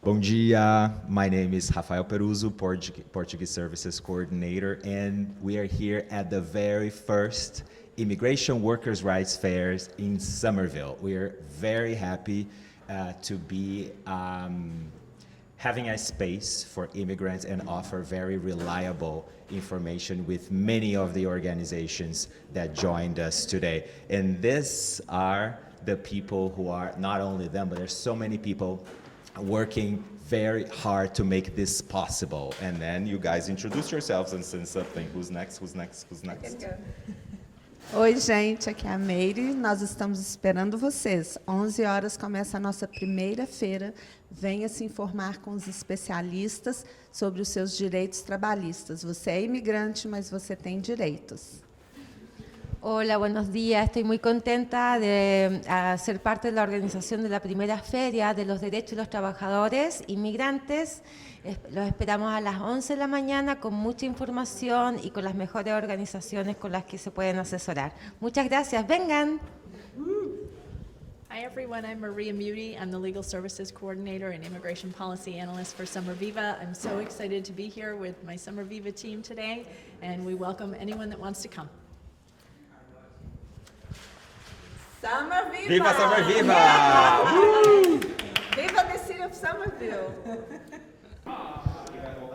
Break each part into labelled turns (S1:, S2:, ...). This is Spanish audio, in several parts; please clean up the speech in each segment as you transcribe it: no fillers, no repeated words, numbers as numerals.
S1: Bom dia, my name is Rafael Peruso, Portuguese Services Coordinator, and we are here at the very first Immigration Workers' Rights Fairs in Somerville. We are very happy to be having a space for immigrants and offer very reliable information with many of the organizations that joined us today. And these are the people who are, not only them, but there's so many people working very hard to make this possible. And then you guys introduce yourselves and say something. Who's next? Who's next? Who's next?
S2: Oi, gente, aqui é a Meire. Nós estamos esperando vocês. 11 horas começa a nossa primeira feira. Venha se informar com os especialistas sobre os seus direitos trabalhistas. Você é imigrante, mas você tem direitos.
S3: Hola, buenos días. Estoy muy contenta de ser parte de la organización de la primera feria de los derechos de los trabajadores inmigrantes. Los esperamos a las 11 de la mañana con mucha información y con las mejores organizaciones con las que se pueden asesorar. Muchas gracias. Vengan.
S4: Hi everyone, I'm Maria Muti. I'm the Legal Services Coordinator and Immigration Policy Analyst for Summer Viva. I'm so excited to be here with my Summer Viva team today, and we welcome anyone that wants to come.
S2: Summer Viva!
S1: Viva Summer Viva!
S2: Viva the city of Somerville!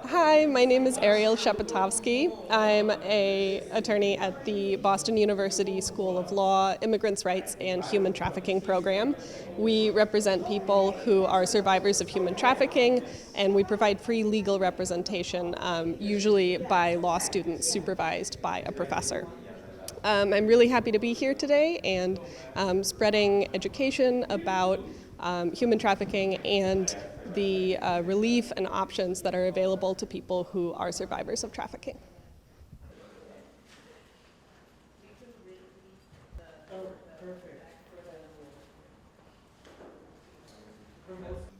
S5: Hi, my name is Ariel Shepatovsky. I'm an attorney at the Boston University School of Law, Immigrants' Rights and Human Trafficking Program. We represent people who are survivors of human trafficking, and we provide free legal representation, usually by law students supervised by a professor. I'm really happy to be here today and spreading education about human trafficking and the relief and options that are available to people who are survivors of trafficking.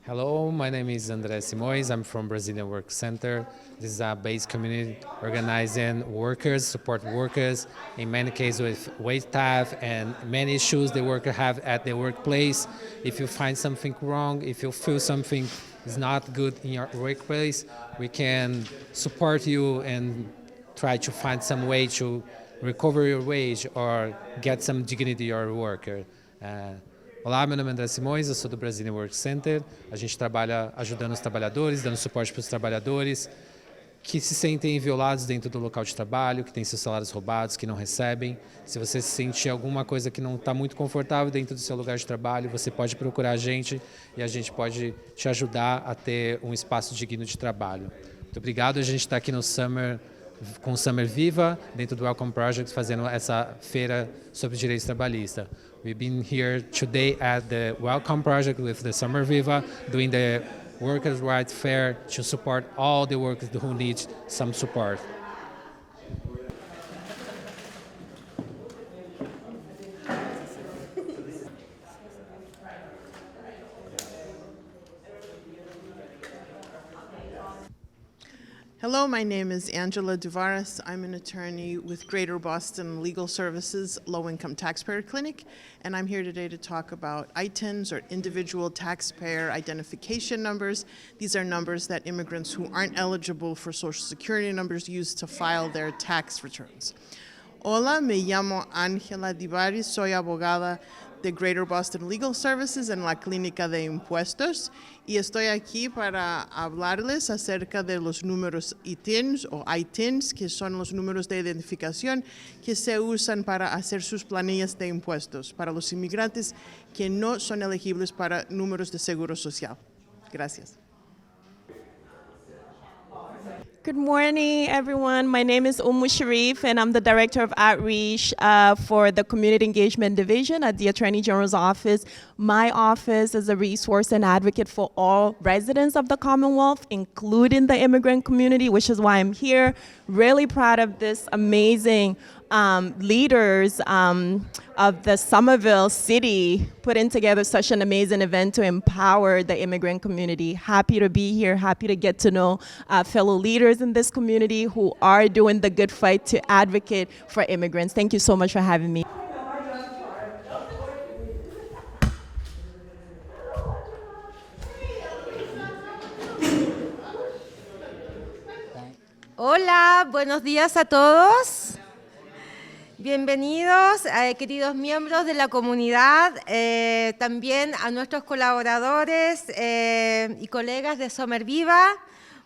S6: Hello, my name is André Simões. I'm from Brazilian Work Center. This is a base community organizing workers, support workers, in many cases with wage theft and many issues the worker have at their workplace. If you find something wrong, if you feel something is not good in your workplace, we can support you and try to find some way to recover your wage or get some dignity to your worker. Olá, meu nome é André Simões, eu sou do Brazilian Work Center. A gente trabalha ajudando os trabalhadores, dando suporte para os trabalhadores que se sentem violados dentro do local de trabalho, que têm seus salários roubados, que não recebem. Se você se sentir alguma coisa que não está muito confortável dentro do seu lugar de trabalho, você pode procurar a gente e a gente pode te ajudar a ter um espaço digno de trabalho. Muito obrigado, a gente está aqui no com o Summer Viva, dentro do Welcome Project, fazendo essa feira sobre direitos trabalhistas. We've been here today at the Welcome Project with the Summer Viva, doing the Workers' Rights Fair to support all the workers who need some support.
S7: Hello, my name is Angela Duvaris. I'm an attorney with Greater Boston Legal Services Low Income Taxpayer Clinic, and I'm here today to talk about ITINs, or Individual Taxpayer Identification Numbers. These are numbers that immigrants who aren't eligible for Social Security numbers use to file their tax returns. Hola, me llamo Ángela Duvaris, soy abogada de Greater Boston Legal Services en la Clínica de Impuestos, y estoy aquí para hablarles acerca de los números ITINs o ITINs, que son los números de identificación que se usan para hacer sus planillas de impuestos para los inmigrantes que no son elegibles para números de seguro social. Gracias.
S8: Good morning, everyone. My name is Sharif, and I'm the Director of Outreach for the Community Engagement Division at the Attorney General's Office. My office is a resource and advocate for all residents of the Commonwealth, including the immigrant community, which is why I'm here. Really proud of this amazing leaders of the Somerville city putting together such an amazing event to empower the immigrant community. Happy to be here, happy to get to know fellow leaders in this community who are doing the good fight to advocate for immigrants. Thank you so much for having me.
S3: Hola, buenos días a todos. Bienvenidos, queridos miembros de la comunidad, también a nuestros colaboradores y colegas de Somerviva.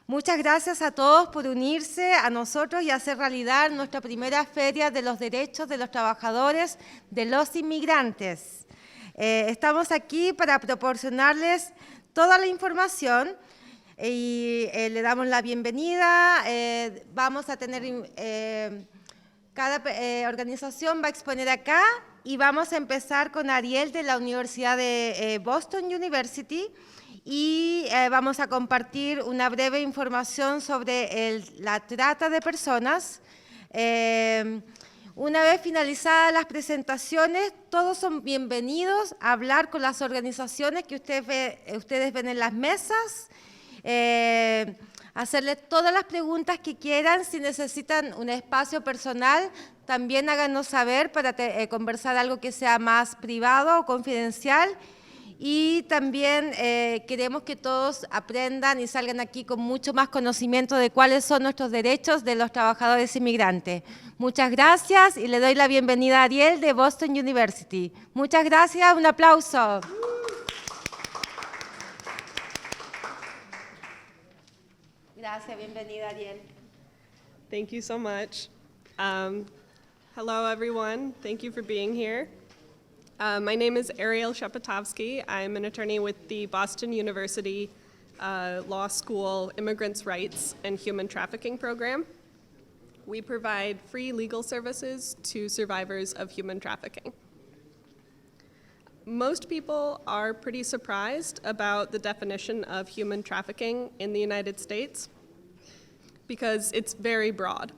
S3: Muchas gracias a todos por unirse a nosotros y hacer realidad nuestra primera feria de los derechos de los trabajadores, de los inmigrantes. Estamos aquí para proporcionarles toda la información y le damos la bienvenida. Vamos a tener, cada organización va a exponer acá y vamos a empezar con Ariel de la Universidad de Boston University y vamos a compartir una breve información sobre la trata de personas. Una vez finalizadas las presentaciones, todos son bienvenidos a hablar con las organizaciones que ustedes ven en las mesas, hacerles todas las preguntas que quieran. Si necesitan un espacio personal, también háganos saber para conversar algo que sea más privado o confidencial. Y también queremos que todos aprendan y salgan aquí con mucho más conocimiento de cuáles son nuestros derechos de los trabajadores inmigrantes. Muchas gracias y le doy la bienvenida a Ariel de Boston University. Muchas gracias, un aplauso. Gracias, bienvenida Ariel.
S5: Thank you so much. Hello, everyone. Thank you for being here. My name is Ariel Shapatovsky. I'm an attorney with the Boston University Law School Immigrants' Rights and Human Trafficking Program. We provide free legal services to survivors of human trafficking. Most people are pretty surprised about the definition of human trafficking in the United States because it's very broad.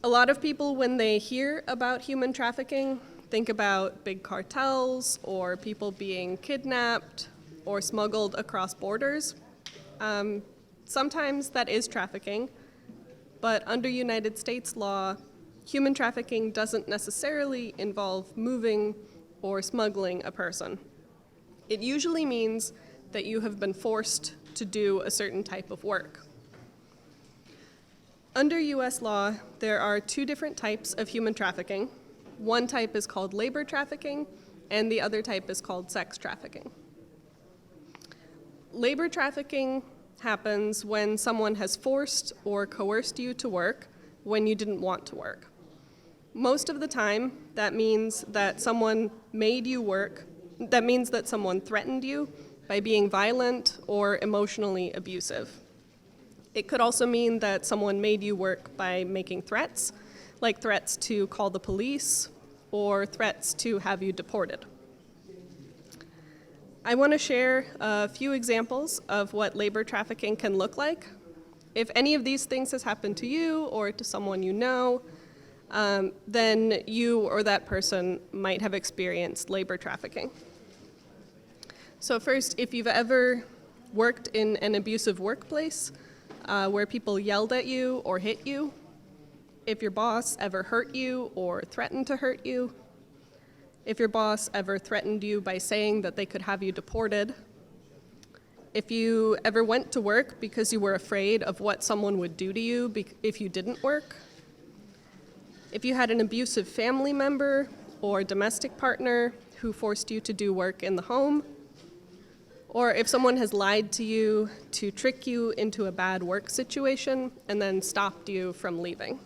S5: A lot of people, when they hear about human trafficking, think about big cartels or people being kidnapped or smuggled across borders. Sometimes that is trafficking, but under United States law, human trafficking doesn't necessarily involve moving or smuggling a person. It usually means that you have been forced to do a certain type of work. Under US law, there are two different types of human trafficking. One type is called labor trafficking, and the other type is called sex trafficking. Labor trafficking happens when someone has forced or coerced you to work when you didn't want to work. Most of the time, that means that someone made you work. That means that someone threatened you by being violent or emotionally abusive. It could also mean that someone made you work by making threats, like threats to call the police or threats to have you deported. I want to share a few examples of what labor trafficking can look like. If any of these things has happened to you or to someone you know, then you or that person might have experienced labor trafficking. So first, if you've ever worked in an abusive workplace where people yelled at you or hit you, if your boss ever hurt you or threatened to hurt you, if your boss ever threatened you by saying that they could have you deported, if you ever went to work because you were afraid of what someone would do to you if you didn't work, if you had an abusive family member or domestic partner who forced you to do work in the home, or if someone has lied to you to trick you into a bad work situation and then stopped you from leaving.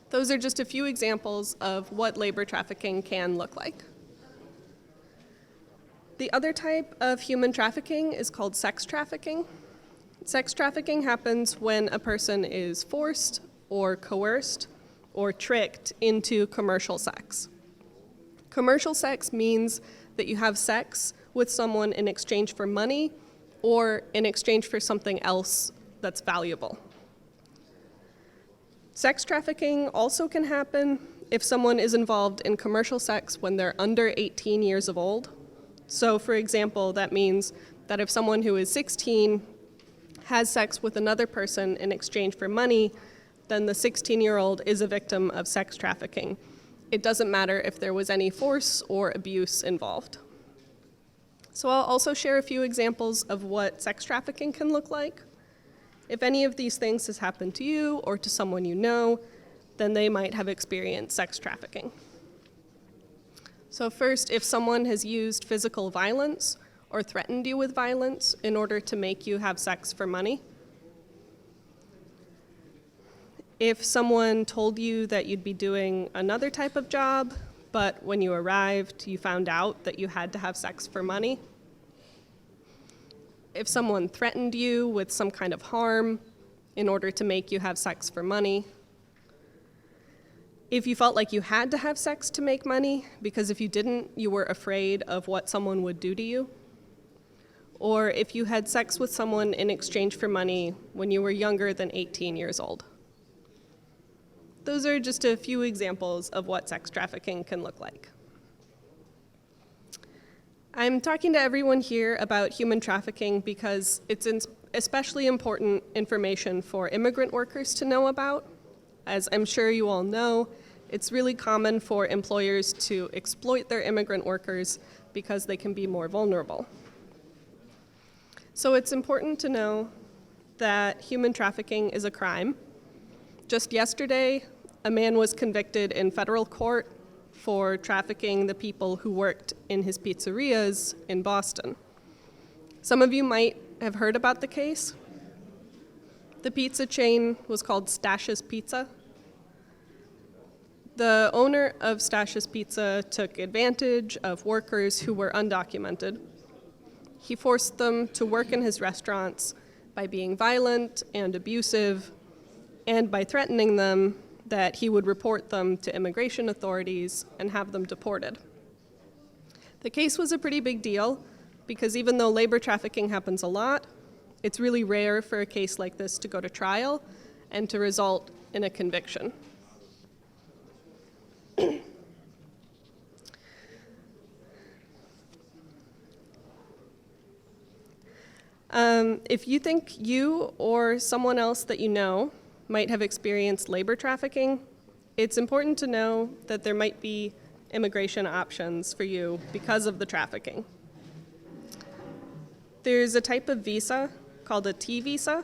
S5: Those are just a few examples of what labor trafficking can look like. The other type of human trafficking is called sex trafficking. Sex trafficking happens when a person is forced or coerced or tricked into commercial sex. Commercial sex means that you have sex with someone in exchange for money or in exchange for something else that's valuable. Sex trafficking also can happen if someone is involved in commercial sex when they're under 18 years of old. So, for example, that means that if someone who is 16 has sex with another person in exchange for money, then the 16-year-old is a victim of sex trafficking. It doesn't matter if there was any force or abuse involved. So I'll also share a few examples of what sex trafficking can look like. If any of these things has happened to you or to someone you know, then they might have experienced sex trafficking. So first, if someone has used physical violence or threatened you with violence in order to make you have sex for money. If someone told you that you'd be doing another type of job, but when you arrived, you found out that you had to have sex for money. If someone threatened you with some kind of harm in order to make you have sex for money. If you felt like you had to have sex to make money, because if you didn't, you were afraid of what someone would do to you. Or if you had sex with someone in exchange for money when you were younger than 18 years old. Those are just a few examples of what sex trafficking can look like. I'm talking to everyone here about human trafficking because it's especially important information for immigrant workers to know about. As I'm sure you all know, it's really common for employers to exploit their immigrant workers because they can be more vulnerable. So it's important to know that human trafficking is a crime. Just yesterday, a man was convicted in federal court for trafficking the people who worked in his pizzerias in Boston. Some of you might have heard about the case. The pizza chain was called Stash's Pizza. The owner of Stash's Pizza took advantage of workers who were undocumented. He forced them to work in his restaurants by being violent and abusive, and by threatening them that he would report them to immigration authorities and have them deported. The case was a pretty big deal because even though labor trafficking happens a lot, it's really rare for a case like this to go to trial and to result in a conviction. If you think you or someone else that you know might have experienced labor trafficking, it's important to know that there might be immigration options for you because of the trafficking. There's a type of visa called a T visa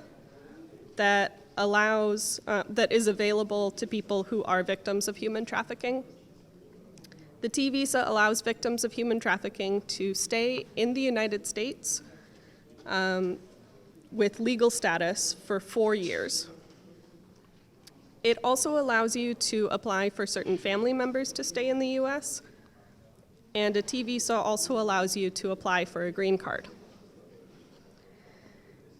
S5: that is available to people who are victims of human trafficking. The T visa allows victims of human trafficking to stay in the United States with legal status for 4 years. It also allows you to apply for certain family members to stay in the US, and a T visa also allows you to apply for a green card.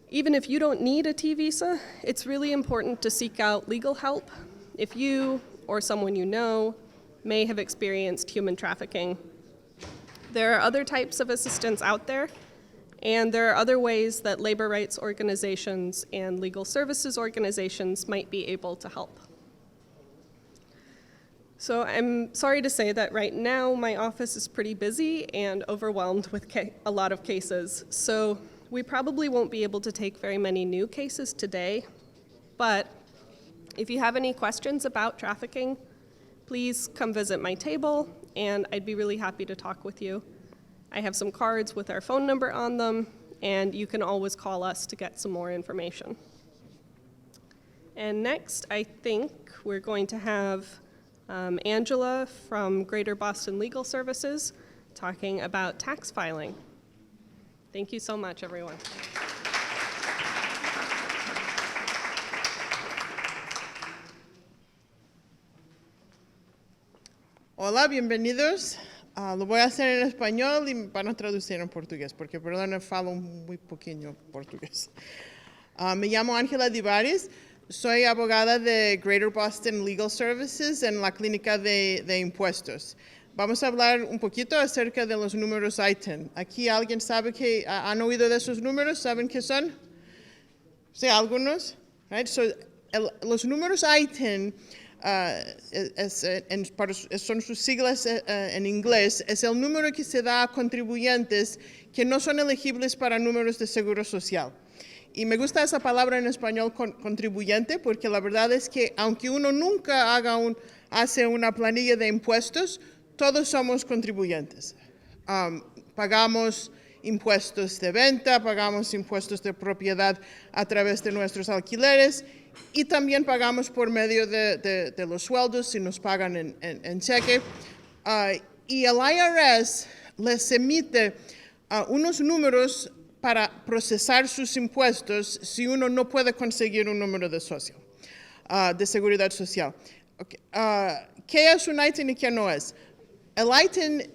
S5: Even if you don't need a T visa, it's really important to seek out legal help if you or someone you know may have experienced human trafficking. There are other types of assistance out there, and there are other ways that labor rights organizations and legal services organizations might be able to help. So I'm sorry to say that right now my office is pretty busy and overwhelmed with a lot of cases. So we probably won't be able to take very many new cases today, but if you have any questions about trafficking, please come visit my table and I'd be really happy to talk with you. I have some cards with our phone number on them, and you can always call us to get some more information. And next, I think we're going to have Angela from Greater Boston Legal Services talking about tax filing. Thank you so much, everyone.
S7: Hola, bienvenidos. Lo voy a hacer en español y van a traducir en portugués, porque perdón, falo muy poquito portugués. Me llamo Ángela Divares, soy abogada de Greater Boston Legal Services en la clínica de impuestos. Vamos a hablar un poquito acerca de los números ITIN. ¿Aquí alguien sabe que han oído de esos números? ¿Saben qué son? Sí, algunos. Right? So, los números ITIN son sus siglas en inglés, es el número que se da a contribuyentes que no son elegibles para números de seguro social. Y me gusta esa palabra en español, contribuyente, porque la verdad es que aunque uno nunca hace una planilla de impuestos, todos somos contribuyentes. Pagamos impuestos de venta, pagamos impuestos de propiedad a través de nuestros alquileres y también pagamos por medio de los sueldos si nos pagan en cheque. Y el IRS les emite unos números para procesar sus impuestos si uno no puede conseguir un número de social, de seguridad social. Okay. ¿Qué es un ITIN y qué no es? El ITIN,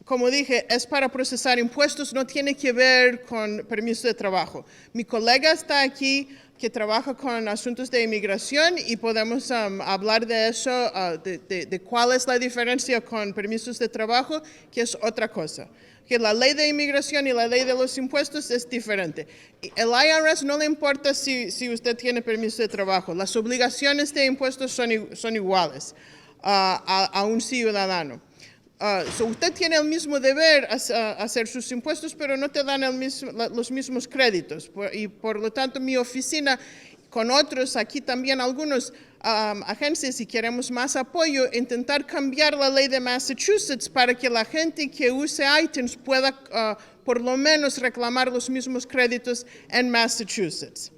S7: como dije, es para procesar impuestos, no tiene que ver con permiso de trabajo. Mi colega está aquí que trabaja con asuntos de inmigración y podemos hablar de eso, de cuál es la diferencia con permisos de trabajo, que es otra cosa. Que la ley de inmigración y la ley de los impuestos es diferente. El IRS no le importa si usted tiene permiso de trabajo. Las obligaciones de impuestos son iguales a un ciudadano. Usted tiene el mismo deber hacer sus impuestos, pero no te dan los mismos créditos. Y por lo tanto, mi oficina, con otros, aquí también algunos agencias, y queremos más apoyo, intentar cambiar la ley de Massachusetts para que la gente que use ITINs pueda por lo menos reclamar los mismos créditos en Massachusetts.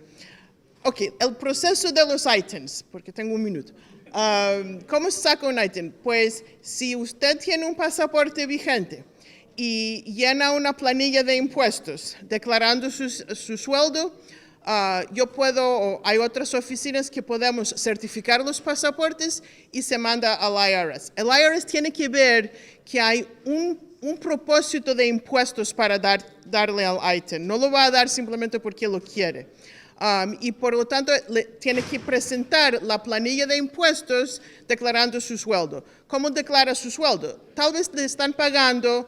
S7: Ok, el proceso de los ITINs, porque tengo un minuto. ¿Cómo se saca un ITIN? Pues si usted tiene un pasaporte vigente y llena una planilla de impuestos declarando su sueldo, yo puedo, o hay otras oficinas que podemos certificar los pasaportes y se manda al IRS. El IRS tiene que ver que hay un propósito de impuestos para darle al ITIN. No lo va a dar simplemente porque lo quiere. Y por lo tanto, tiene que presentar la planilla de impuestos declarando su sueldo. ¿Cómo declara su sueldo? Tal vez le están pagando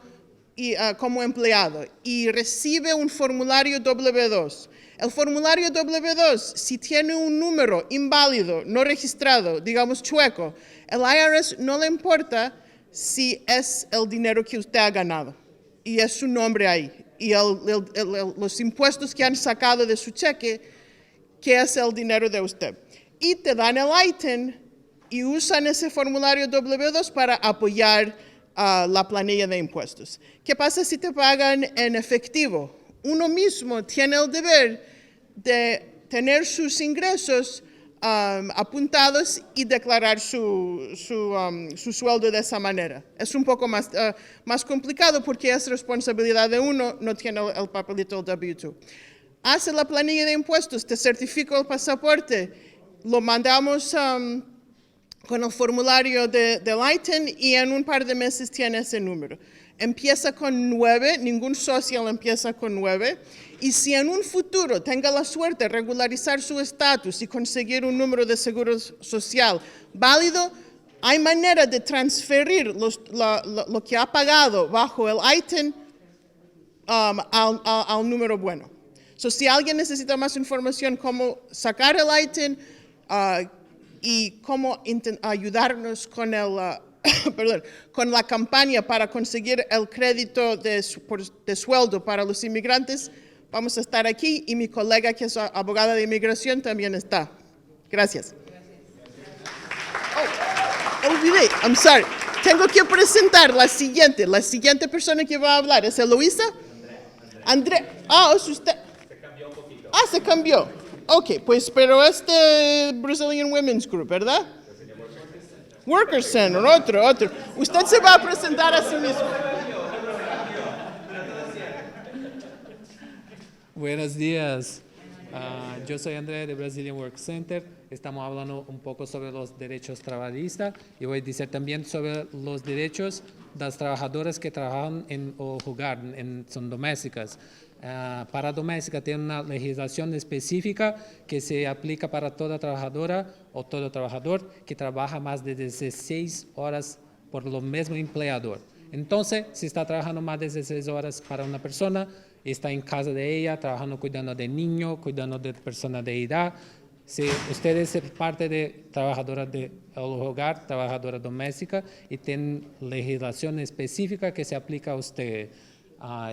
S7: como empleado y recibe un formulario W2. El formulario W2, si tiene un número inválido, no registrado, digamos chueco, el IRS no le importa si es el dinero que usted ha ganado y es su nombre ahí. Y los impuestos que han sacado de su cheque, que es el dinero de usted. Y te dan el ITIN y usan ese formulario W2 para apoyar la planilla de impuestos. ¿Qué pasa si te pagan en efectivo? Uno mismo tiene el deber de tener sus ingresos apuntados y declarar su sueldo de esa manera. Es un poco más complicado porque es responsabilidad de uno, no tiene el papelito del W2. Hace la planilla de impuestos, te certifico el pasaporte, lo mandamos con el formulario del ITIN y en un par de meses tiene ese número. Empieza con 9, ningún social empieza con 9. Y si en un futuro tenga la suerte de regularizar su estatus y conseguir un número de seguro social válido, hay manera de transferir lo que ha pagado bajo el ITIN al número bueno. Si alguien necesita más información cómo sacar el ITIN y cómo ayudarnos con con la campaña para conseguir el crédito de sueldo para los inmigrantes, vamos a estar aquí y mi colega que es abogada de inmigración también está. Gracias. Olvidé, I'm sorry. Tengo que presentar la siguiente persona que va a hablar. ¿Es Eloisa? André. ¿Es usted? Se cambió. Ok, pues, pero Brazilian Women's Group, ¿verdad? Workers Center, otro. Usted se va a presentar a sí mismo.
S6: Buenos días. Yo soy André de Brazilian Work Center. Estamos hablando un poco sobre los derechos trabajadistas y voy a decir también sobre los derechos de las trabajadoras que trabajan en el hogar, son domésticas. Para doméstica tiene una legislación específica que se aplica para toda trabajadora o todo trabajador que trabaja más de 16 horas por lo mismo empleador. Entonces, si está trabajando más de 16 horas para una persona, está en casa de ella, trabajando, cuidando de niños, cuidando de personas de edad. Si usted es parte de trabajadora del hogar, trabajadora doméstica, y tiene legislación específica que se aplica a usted.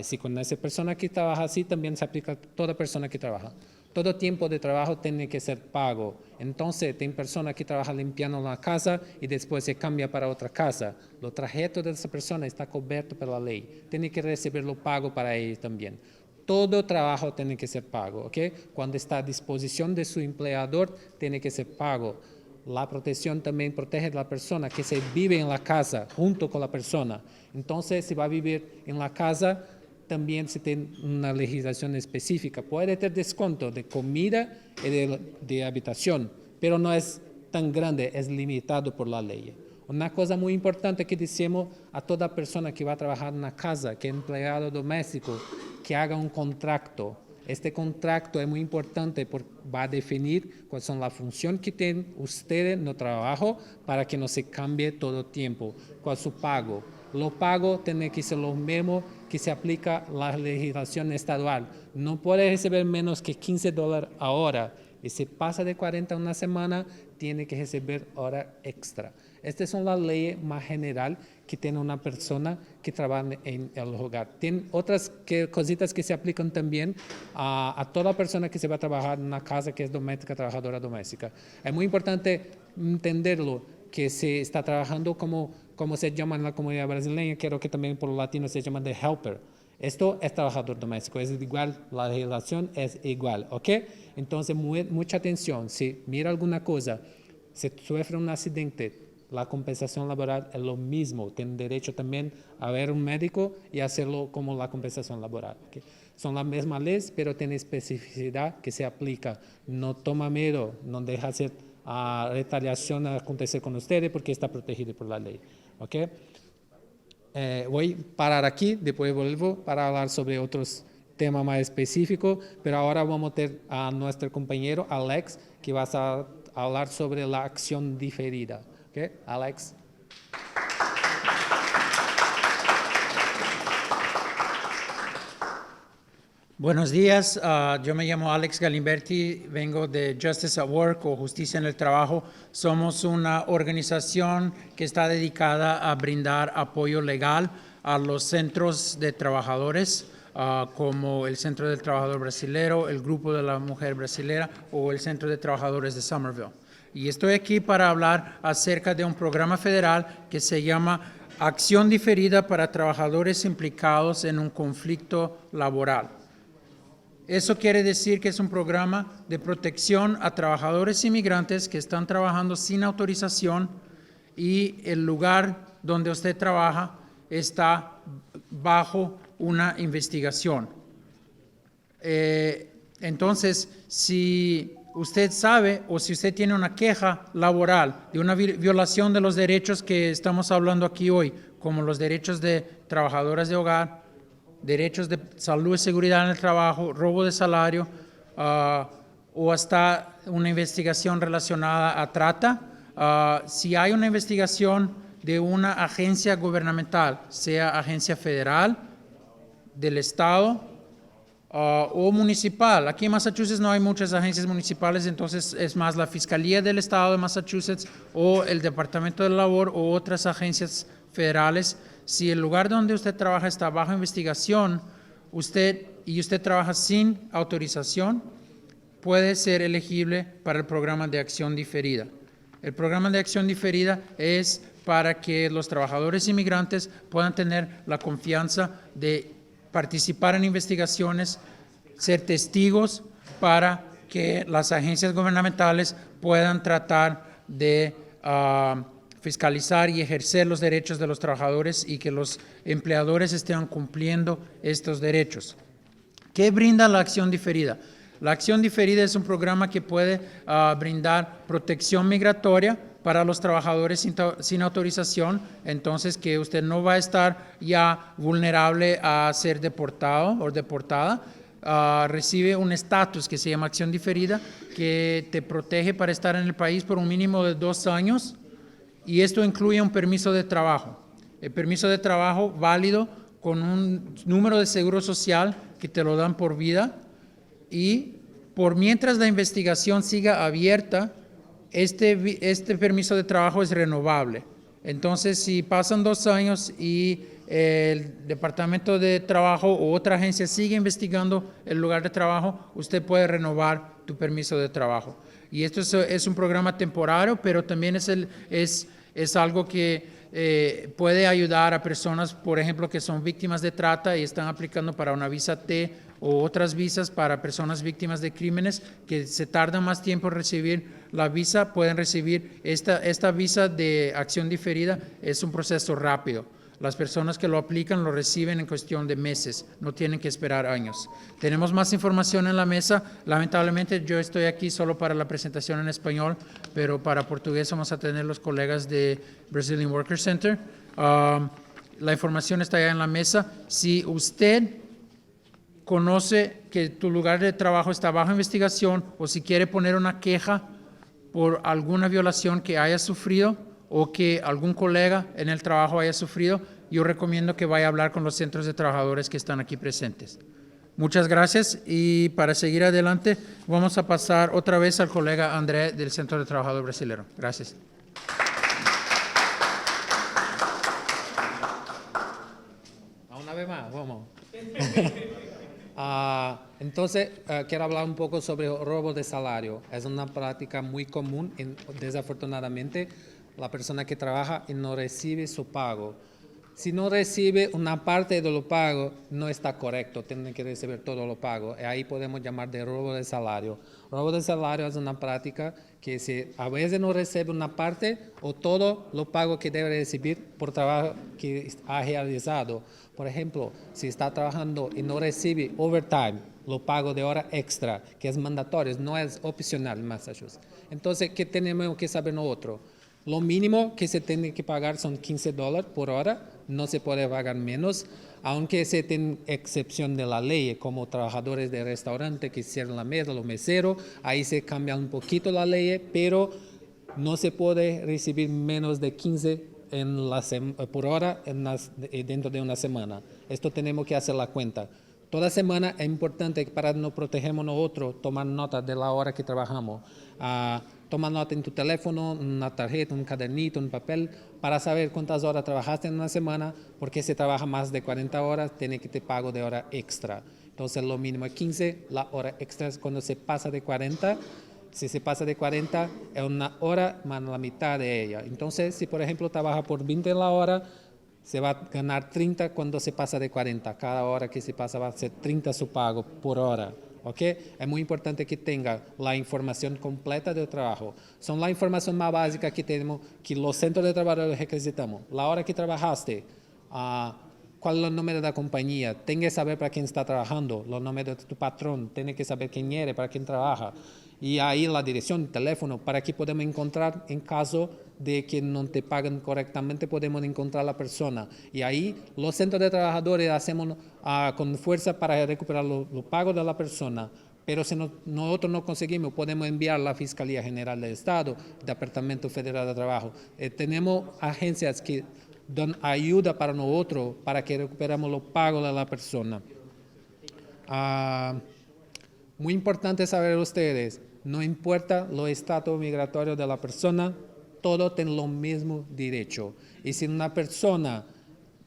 S6: Si con esa persona que trabaja así, también se aplica a toda persona que trabaja. Todo tiempo de trabajo tiene que ser pago. Entonces, hay personas que trabajan limpiando la casa y después se cambia para otra casa. Los trajetos de esa persona está cubierto por la ley. Tiene que recibirlo pago para ellos también. Todo trabajo tiene que ser pago, ¿ok? Cuando está a disposición de su empleador, tiene que ser pago. La protección también protege a la persona que se vive en la casa junto con la persona. Entonces, si va a vivir en la casa, también se tiene una legislación específica. Puede tener descuento de comida y de habitación, pero no es tan grande, es limitado por la ley. Una cosa muy importante que decimos a toda persona que va a trabajar en una casa, que es empleado doméstico, que haga un contrato. Este contrato es muy importante porque va a definir cuáles son las funciones que tienen ustedes en el trabajo para que no se cambie todo el tiempo. ¿Cuál es su pago? Los pagos tienen que ser los mismos que se aplica la legislación estatal. No puede recibir menos que $15 a hora. Y si pasa de 40 una semana, tiene que recibir hora extra. Estas son las leyes más generales que tiene una persona que trabaja en el hogar. Tiene otras cositas que se aplican también a toda persona que se va a trabajar en una casa que es doméstica, trabajadora doméstica. Es muy importante entenderlo, que se está trabajando como se llama en la comunidad brasileña, creo que también por los latinos se llama de helper. Esto es trabajador doméstico, es igual, la relación es igual, ¿ok? Entonces, mucha atención, si mira alguna cosa, si sufre un accidente, la compensación laboral es lo mismo, tiene derecho también a ver un médico y hacerlo como la compensación laboral, ¿okay? Son las mismas leyes, pero tiene especificidad que se aplica. No toma miedo, no deja hacer retaliación a acontecer con ustedes porque está protegido por la ley, ¿ok? Voy a parar aquí, después vuelvo para hablar sobre otros temas más específicos, pero ahora vamos a tener a nuestro compañero Alex, que va a hablar sobre la acción diferida. ¿Ok, Alex?
S9: Buenos días, yo me llamo Alex Galimberti, vengo de Justice at Work o Justicia en el Trabajo. Somos una organización que está dedicada a brindar apoyo legal a los centros de trabajadores, como el Centro del Trabajador Brasilero, el Grupo de la Mujer Brasilera o el Centro de Trabajadores de Somerville. Y estoy aquí para hablar acerca de un programa federal que se llama Acción Diferida para Trabajadores Implicados en un Conflicto Laboral. Eso quiere decir que es un programa de protección a trabajadores inmigrantes que están trabajando sin autorización y el lugar donde usted trabaja está bajo una investigación. Entonces, si usted sabe o si usted tiene una queja laboral de una violación de los derechos que estamos hablando aquí hoy, como los derechos de trabajadoras de hogar, derechos de salud y seguridad en el trabajo, robo de salario, o hasta una investigación relacionada a trata. Si hay una investigación de una agencia gubernamental, sea agencia federal, del Estado o municipal. Aquí en Massachusetts no hay muchas agencias municipales, entonces es más la Fiscalía del Estado de Massachusetts o el Departamento de Labor o otras agencias federales. Si el lugar donde usted trabaja está bajo investigación, usted trabaja sin autorización, puede ser elegible para el programa de acción diferida. El programa de acción diferida es para que los trabajadores inmigrantes puedan tener la confianza de participar en investigaciones, ser testigos para que las agencias gubernamentales puedan tratar de fiscalizar y ejercer los derechos de los trabajadores y que los empleadores estén cumpliendo estos derechos. ¿Qué brinda la acción diferida? La acción diferida es un programa que puede brindar protección migratoria para los trabajadores sin autorización, entonces que usted no va a estar ya vulnerable a ser deportado o deportada. Recibe un estatus que se llama acción diferida, que te protege para estar en el país por un mínimo de 2 años, y esto incluye un permiso de trabajo. El permiso de trabajo válido con un número de seguro social que te lo dan por vida, y por mientras la investigación siga abierta, este permiso de trabajo es renovable. Entonces, si pasan 2 años y el Departamento de Trabajo o otra agencia sigue investigando el lugar de trabajo, usted puede renovar tu permiso de trabajo. Y esto es un programa temporario, pero también es algo que puede ayudar a personas, por ejemplo, que son víctimas de trata y están aplicando para una visa T o otras visas para personas víctimas de crímenes que se tardan más tiempo en recibir la visa, pueden recibir esta visa de acción diferida. Es un proceso rápido. Las personas que lo aplican lo reciben en cuestión de meses, no tienen que esperar años. Tenemos más información en la mesa. Lamentablemente yo estoy aquí solo para la presentación en español, pero para portugués vamos a tener los colegas de Brazilian Workers Center. La información está ya en la mesa. Si usted conoce que tu lugar de trabajo está bajo investigación o si quiere poner una queja por alguna violación que haya sufrido o que algún colega en el trabajo haya sufrido, yo recomiendo que vaya a hablar con los centros de trabajadores que están aquí presentes. Muchas gracias y para seguir adelante vamos a pasar otra vez al colega André del Centro de Trabajador Brasilero. Gracias.
S6: Una vez más, vamos. Entonces, quiero hablar un poco sobre el robo de salario. Es una práctica muy común, desafortunadamente, la persona que trabaja y no recibe su pago. Si no recibe una parte de lo pago, no está correcto, tiene que recibir todo lo pago. Ahí podemos llamar de robo de salario. Robo de salario es una práctica que si a veces no recibe una parte o todo lo pago que debe recibir por trabajo que ha realizado. Por ejemplo, si está trabajando y no recibe overtime, lo pago de hora extra, que es mandatorio, no es opcional en Massachusetts. Entonces, ¿qué tenemos que saber nosotros? Lo mínimo que se tiene que pagar son $15 por hora, no se puede pagar menos, aunque se tiene excepción de la ley, como trabajadores de restaurante que cierran la mesa, los meseros, ahí se cambia un poquito la ley, pero no se puede recibir menos de 15 por hora dentro de una semana. Esto tenemos que hacer la cuenta. Toda semana es importante para no protegernos nosotros, tomar nota de la hora que trabajamos. Toma nota en tu teléfono, una tarjeta, un cadernito, un papel, para saber cuántas horas trabajaste en una semana, porque si trabaja más de 40 horas, tiene que te pago de hora extra. Entonces, lo mínimo es 15, la hora extra es cuando se pasa de 40. Si se pasa de 40, es una hora más la mitad de ella. Entonces, si por ejemplo trabaja por 20 la hora, se va a ganar 30 cuando se pasa de 40. Cada hora que se pasa va a ser 30 su pago por hora. ¿Okay? Es muy importante que tenga la información completa del trabajo. Son la información más básica que tenemos, que los centros de trabajo requisitamos. La hora que trabajaste, cuál es el número de la compañía, tiene que saber para quién está trabajando, los números de tu patrón, tiene que saber quién eres, para quién trabaja. Y ahí la dirección, el teléfono, para que podamos encontrar en caso de que no te paguen correctamente, podemos encontrar a la persona. Y ahí los centros de trabajadores hacemos con fuerza para recuperar los pagos de la persona. Pero si nosotros no conseguimos, podemos enviar a la Fiscalía General del Estado, Departamento Federal de Trabajo. Tenemos agencias que dan ayuda para nosotros para que recuperemos los pagos de la persona. Muy importante saber ustedes, no importa los estatus migratorios de la persona, todos tienen los mismos derechos. Y si una persona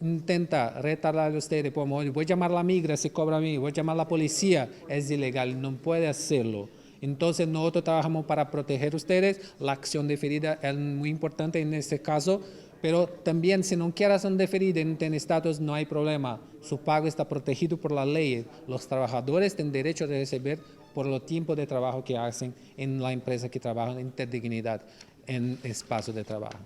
S6: intenta retardar a ustedes, voy a llamar a la migra, se cobra a mí, voy a llamar a la policía, es ilegal, no puede hacerlo. Entonces nosotros trabajamos para proteger a ustedes, la acción deferida es muy importante en este caso, pero también si no quiere hacer deferida en este estatus no hay problema, su pago está protegido por la ley, los trabajadores tienen derecho de recibir por los tiempos de trabajo que hacen en la empresa que trabajan en dignidad en espacio de trabajo.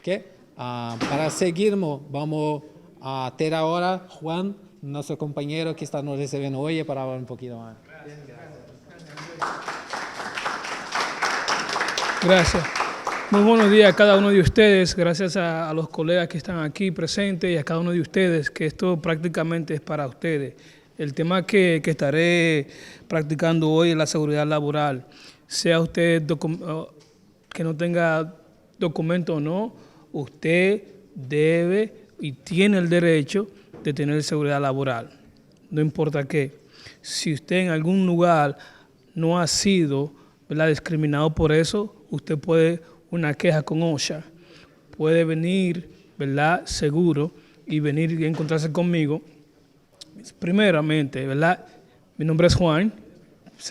S6: ¿Okay? Para seguirnos, vamos a tener ahora Juan, nuestro compañero que está nos recibiendo hoy, para hablar un poquito más.
S10: Gracias. Muy buenos días a cada uno de ustedes. Gracias a los colegas que están aquí presentes y a cada uno de ustedes, que esto prácticamente es para ustedes. El tema que estaré practicando hoy es la seguridad laboral. Sea usted que no tenga documento o no, usted debe y tiene el derecho de tener seguridad laboral. No importa qué. Si usted en algún lugar no ha sido, ¿verdad?, discriminado por eso, usted puede una queja con OSHA. puede venir, ¿verdad?, seguro y venir y encontrarse conmigo. Primeramente, ¿verdad?, mi nombre es Juan,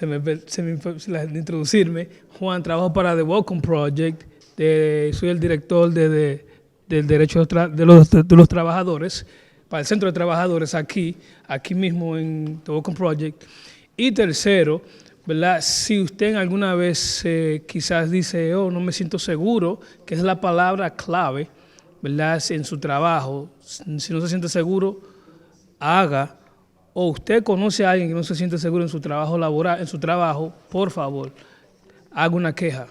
S10: de introducirme. Juan, trabajo para The Welcome Project, soy el director del derecho de los trabajadores, para el Centro de Trabajadores aquí mismo en The Welcome Project. Y tercero, ¿verdad?, si usted alguna vez quizás dice, oh, no me siento seguro, que es la palabra clave, ¿verdad?, en su trabajo, si no se siente seguro, o usted conoce a alguien que no se siente seguro en su trabajo laboral, en su trabajo, por favor, haga una queja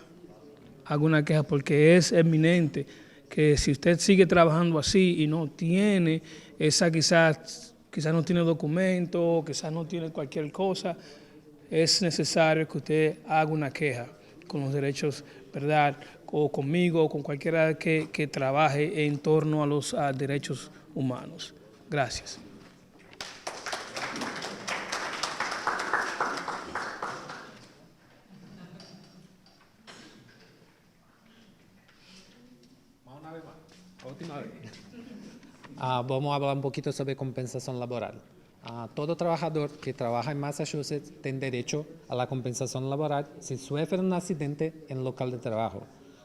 S10: porque es eminente que si usted sigue trabajando así y no tiene quizás no tiene documento, quizás no tiene cualquier cosa, es necesario que usted haga una queja con los derechos, ¿verdad?, o conmigo o con cualquiera que trabaje en torno a los derechos humanos. Gracias.
S6: Vamos a hablar un poquito sobre compensación laboral. Todo trabajador que trabaja en Massachusetts tiene derecho a la compensación laboral si sufre un accidente en el local de trabajo.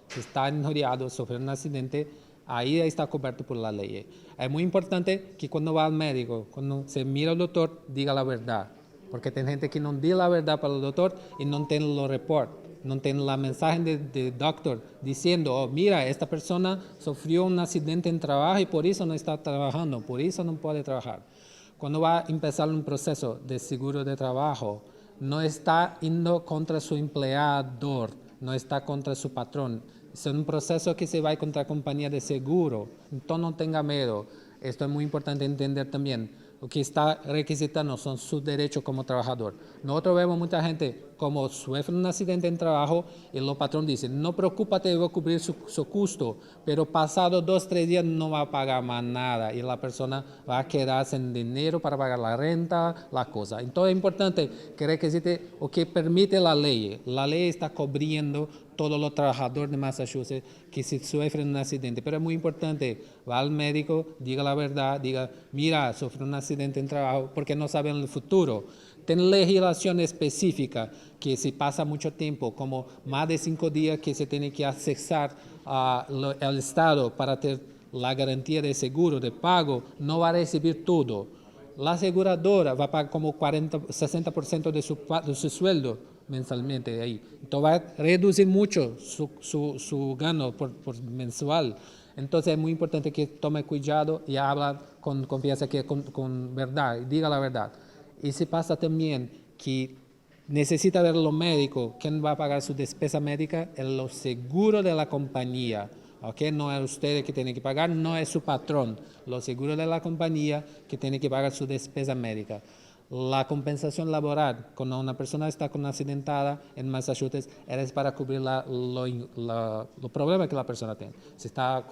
S6: Si está injuriado, sufre un accidente, ahí está cubierto por la ley. Es muy importante que cuando va al médico, cuando se mira al doctor, diga la verdad. Porque hay gente que no dice la verdad para el doctor y no tiene los reportes. No tiene la mensaje del doctor diciendo, oh, mira, esta persona sufrió un accidente en trabajo y por eso no está trabajando, por eso no puede trabajar. Cuando va a empezar un proceso de seguro de trabajo, no está yendo contra su empleador, no está contra su patrón. Es un proceso que se va contra la compañía de seguro. Entonces no tenga miedo. Esto es muy importante entender también. Lo que está requisitando son sus derechos como trabajador. Nosotros vemos mucha gente como sufre un accidente en trabajo y el patrón dice, no preocúpate, voy a cubrir su costo, pero pasado 2 o 3 días no va a pagar más nada y la persona va a quedar sin dinero para pagar la renta, la cosa. Entonces es importante que requisite o que permite la ley. La ley está cubriendo todos los trabajadores de Massachusetts que se sufren un accidente. Pero es muy importante, va al médico, diga la verdad, diga, mira, sufrí un accidente en trabajo, porque no saben el futuro. Tiene legislación específica que si pasa mucho tiempo, como más de 5 días que se tiene que accesar al Estado para tener la garantía de seguro, de pago, no va a recibir todo. La aseguradora va a pagar como 60% de su sueldo mensualmente ahí. Entonces va a reducir mucho su gano por mensual. Entonces es muy importante que tome cuidado y habla con confianza, con verdad, diga la verdad. Y si pasa también que necesita ver lo médico, ¿quién va a pagar su despesa médica? Es lo seguro de la compañía. ¿Okay? No es usted que tiene que pagar, no es su patrón. Lo seguro de la compañía que tiene que pagar su despesa médica. La compensación laboral, cuando una persona está con accidentada en Massachusetts, es para cubrir los problemas que la persona tiene. Si está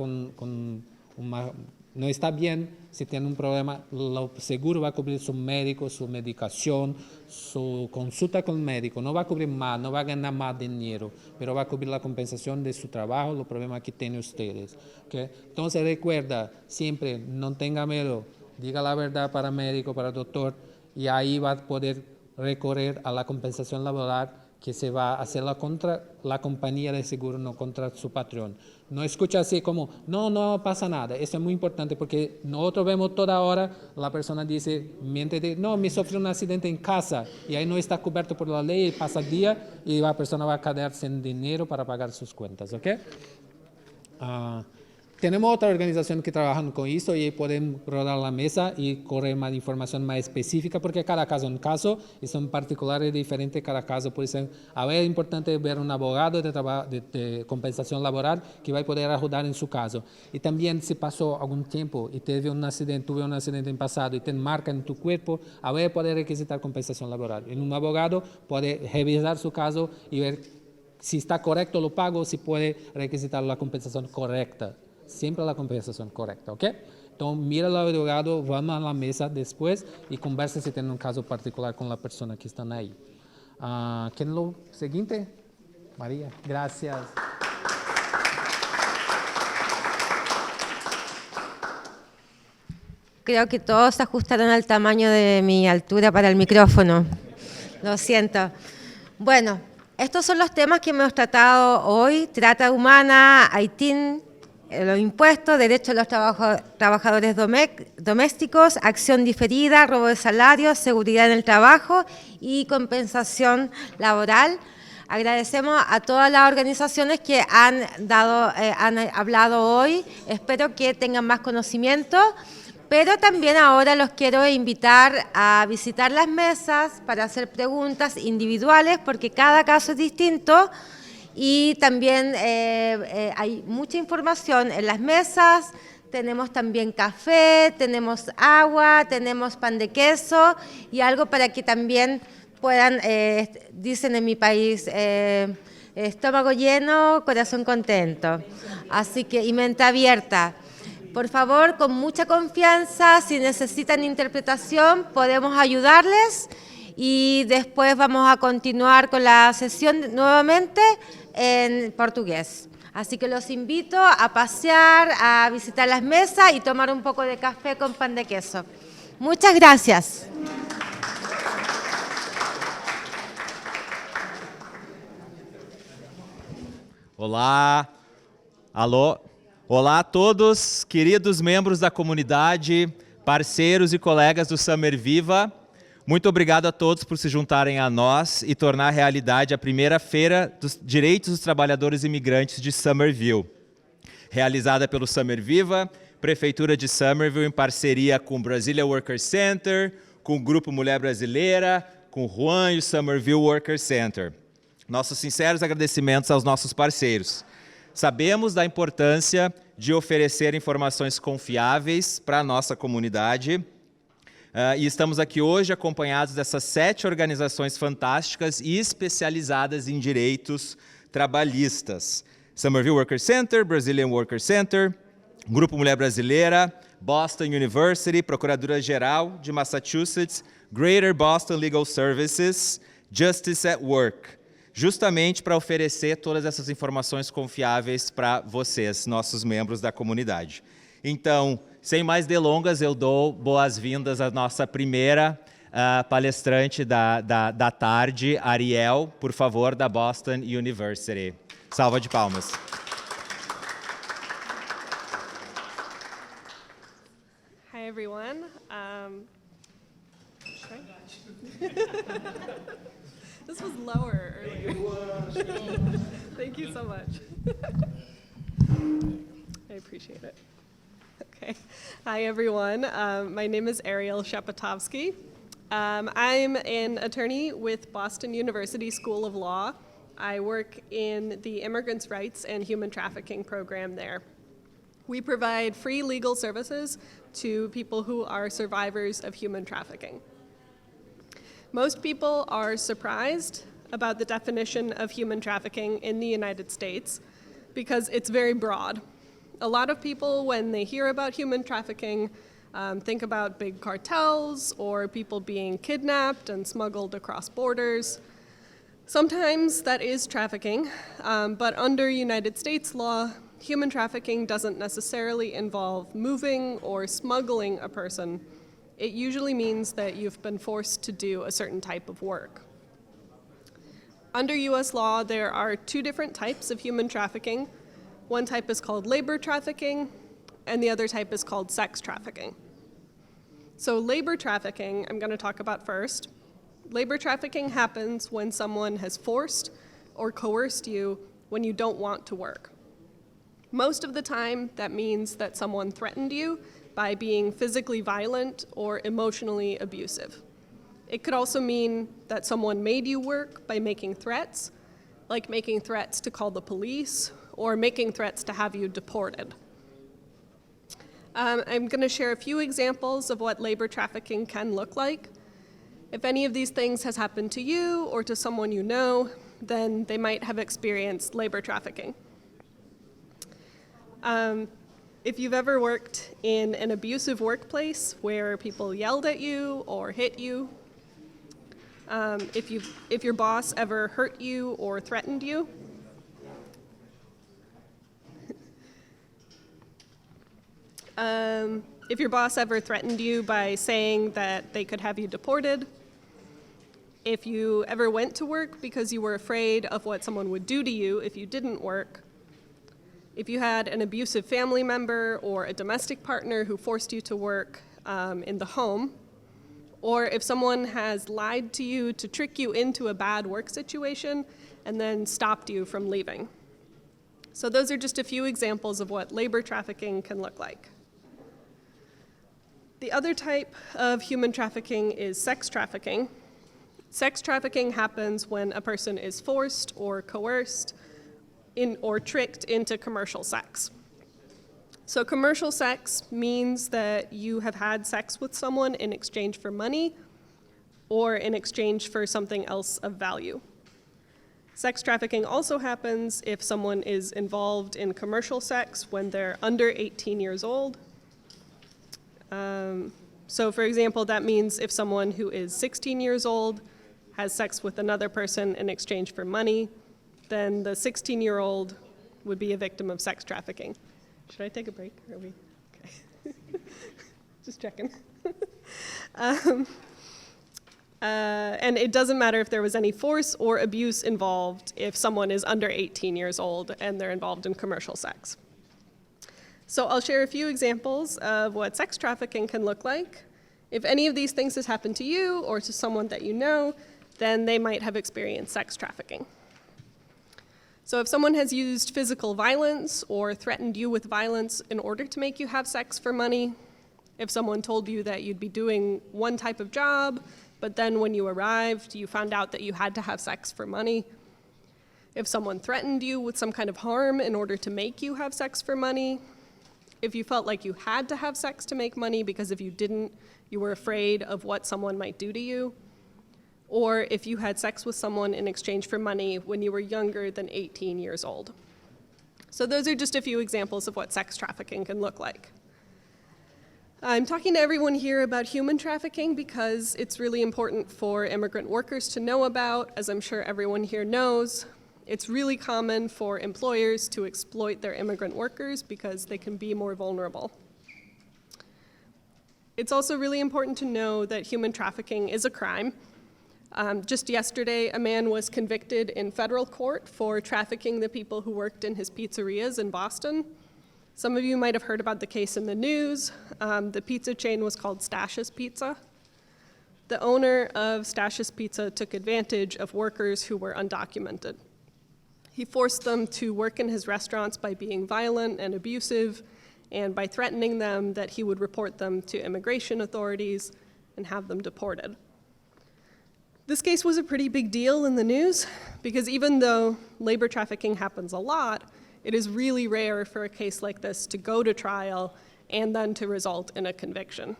S6: no está bien, si tiene un problema, lo seguro va a cubrir su médico, su medicación, su consulta con el médico. No va a cubrir más, no va a ganar más dinero, pero va a cubrir la compensación de su trabajo, los problemas que tienen ustedes. ¿Okay? Entonces recuerda, siempre no tenga miedo, diga la verdad para el médico, para el doctor, y ahí va a poder recorrer a la compensación laboral que se va a hacer contra la compañía de seguro, no contra su patrón. No escucha así como, no pasa nada. Eso es muy importante porque nosotros vemos toda hora, la persona dice, miente, no, me sufrió un accidente en casa y ahí no está cubierto por la ley, pasa el día y la persona va a quedar sin dinero para pagar sus cuentas, ¿ok? Tenemos otra organización que trabaja con esto y pueden rodar la mesa y correr más información más específica porque cada caso es un caso y son particulares diferentes cada caso. Por eso es importante ver un abogado de compensación laboral que va a poder ayudar en su caso. Y también si pasó algún tiempo y tuve un accidente en pasado y te marca en tu cuerpo, a ver poder requisitar compensación laboral. En un abogado puede revisar su caso y ver si está correcto lo pago, si puede requisitar la compensación correcta. Siempre la compensación correcta, ¿ok? Entonces, mira al abogado, vamos a la mesa después y conversa si tiene un caso particular con la persona que está ahí. ¿Quién es lo siguiente? María, gracias.
S3: creo que todos se ajustaron al tamaño de mi altura para el micrófono. Lo siento. Bueno, estos son los temas que hemos tratado hoy: trata humana, ITIN, los impuestos, derechos de los trabajadores domésticos, acción diferida, robo de salarios, seguridad en el trabajo y compensación laboral. Agradecemos a todas las organizaciones que han hablado hoy. Espero que tengan más conocimiento, pero también ahora los quiero invitar a visitar las mesas para hacer preguntas individuales, porque cada caso es distinto. Y también hay mucha información en las mesas. Tenemos también café, tenemos agua, tenemos pan de queso y algo para que también puedan, dicen en mi país, estómago lleno, corazón contento. Así que, y mente abierta. Por favor, con mucha confianza, si necesitan interpretación, podemos ayudarles. Y después vamos a continuar con la sesión nuevamente en portugués. Así que los invito a pasear, a visitar las mesas y tomar un poco de café con pan de queso. Muchas gracias.
S1: Olá, alô, olá a todos, queridos membros da comunidade, parceiros e colegas do Summer Viva. Muito obrigado a todos por se juntarem a nós e tornar realidade a primeira Feira dos Direitos dos Trabalhadores Imigrantes de Somerville, realizada pelo Summer Viva, Prefeitura de Somerville, em parceria com o Brasilia Worker Center, com o Grupo Mulher Brasileira, com o Juan e o Somerville Worker Center. Nossos sinceros agradecimentos aos nossos parceiros. Sabemos da importância de oferecer informações confiáveis para a nossa comunidade, e estamos aqui hoje acompanhados dessas 7 organizações fantásticas e especializadas em direitos trabalhistas. Somerville Worker Center, Brazilian Worker Center, Grupo Mulher Brasileira, Boston University, Procuradoria-Geral de Massachusetts, Greater Boston Legal Services, Justice at Work, justamente para oferecer todas essas informações confiáveis para vocês, nossos membros da comunidade. Então, sem mais delongas, eu dou boas-vindas à nossa primeira palestrante da tarde, Ariel, por favor, da Boston University. Salva de palmas.
S5: Hi, everyone. This was lower earlier. Thank you so much. I appreciate it. Okay. Hi, everyone. My name is Ariel Shapatovsky. I'm an attorney with Boston University School of Law. I work in the Immigrants' Rights and Human Trafficking program there. We provide free legal services to people who are survivors of human trafficking. Most people are surprised about the definition of human trafficking in the United States because it's very broad. A lot of people, when they hear about human trafficking, think about big cartels or people being kidnapped and smuggled across borders. Sometimes that is trafficking, but under United States law, human trafficking doesn't necessarily involve moving or smuggling a person. It usually means that you've been forced to do a certain type of work. Under US law, there are 2 different types of human trafficking. One type is called labor trafficking, and the other type is called sex trafficking. So labor trafficking, I'm going to talk about first. Labor trafficking happens when someone has forced or coerced you when you don't want to work. Most of the time, that means that someone threatened you by being physically violent or emotionally abusive. It could also mean that someone made you work by making threats, like making threats to call the police or making threats to have you deported. I'm going to share a few examples of what labor trafficking can look like. If any of these things has happened to you or to someone you know, then they might have experienced labor trafficking. If you've ever worked in an abusive workplace where people yelled at you or hit you, if your boss ever hurt you or threatened you, If your boss ever threatened you by saying that they could have you deported, if you ever went to work because you were afraid of what someone would do to you if you didn't work, if you had an abusive family member or a domestic partner who forced you to work in the home, or if someone has lied to you to trick you into a bad work situation and then stopped you from leaving. So those are just a few examples of what labor trafficking can look like. The other type of human trafficking is sex trafficking. Sex trafficking happens when a person is forced or coerced or tricked into commercial sex. So commercial sex means that you have had sex with someone in exchange for money or in exchange for something else of value. Sex trafficking also happens if someone is involved in commercial sex when they're under 18 years old. So for example, that means if someone who is 16 years old has sex with another person in exchange for money, then the 16-year-old would be a victim of sex trafficking. Should I take a break? Are we okay? Just checking. And it doesn't matter if there was any force or abuse involved if someone is under 18 years old and they're involved in commercial sex. So I'll share a few examples of what sex trafficking can look like. If any of these things has happened to you or to someone that you know, then they might have experienced sex trafficking. So if someone has used physical violence or threatened you with violence in order to make you have sex for money, if someone told you that you'd be doing one type of job, but then when you arrived, you found out that you had to have sex for money, if someone threatened you with some kind of harm in order to make you have sex for money, if you felt like you had to have sex to make money because if you didn't, you were afraid of what someone might do to you, or if you had sex with someone in exchange for money when you were younger than 18 years old. So those are just a few examples of what sex trafficking can look like. I'm talking to everyone here about human trafficking because it's really important for immigrant workers to know about. As I'm sure everyone here knows, it's really common for employers to exploit their immigrant workers because they can be more vulnerable. It's also really important to know that human trafficking is a crime. Just yesterday, a man was convicted in federal court for trafficking the people who worked in his pizzerias in Boston. Some of you might have heard about the case in the news. The pizza chain was called Stash's Pizza. The owner of Stash's Pizza took advantage of workers who were undocumented. He forced them to work in his restaurants by being violent and abusive and by threatening them that he would report them to immigration authorities and have them deported. This case was a pretty big deal in the news because even though labor trafficking happens a lot, it is really rare for a case like this to go to trial and then to result in a conviction.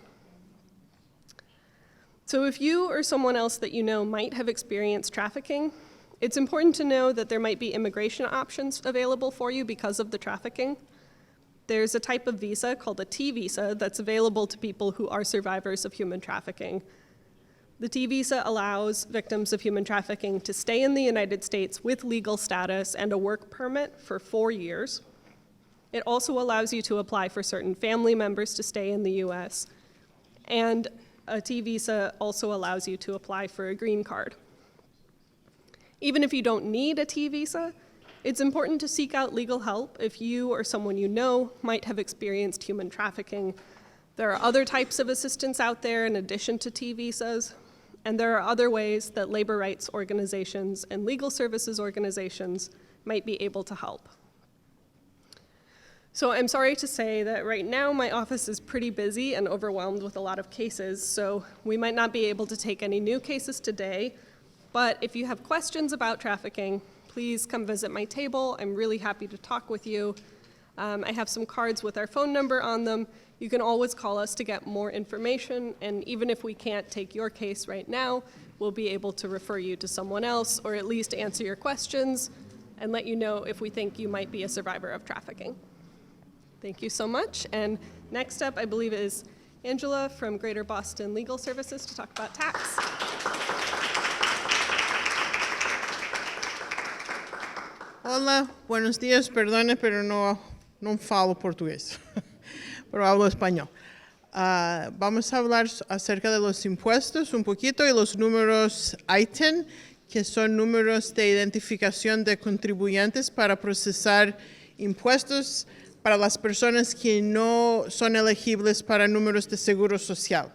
S5: So if you or someone else that you know might have experienced trafficking, it's important to know that there might be immigration options available for you because of the trafficking. There's a type of visa called a T visa that's available to people who are survivors of human trafficking. The T visa allows victims of human trafficking to stay in the United States with legal status and a work permit for 4 years. It also allows you to apply for certain family members to stay in the US. And a T visa also allows you to apply for a green card. Even if you don't need a T visa, it's important to seek out legal help if you or someone you know might have experienced human trafficking. There are other types of assistance out there in addition to T visas. And there are other ways that labor rights organizations and legal services organizations might be able to help. So I'm sorry to say that right now my office is pretty busy and overwhelmed with a lot of cases, so we might not be able to take any new cases today, but if you have questions about trafficking, please come visit my table. I'm really happy to talk with you. I have some cards with our phone number on them. You can always call us to get more information, and even if we can't take your case right now, we'll be able to refer you to someone else or at least answer your questions and let you know if we think you might be a survivor of trafficking. Thank you so much. And next up, I believe, is Angela from Greater Boston Legal Services to talk about tax.
S7: Hola, buenos dias, perdone, pero não falo português. pero hablo español. Vamos a hablar acerca de los impuestos un poquito y los números ITIN, que son números de identificación de contribuyentes para procesar impuestos para las personas que no son elegibles para números de seguro social.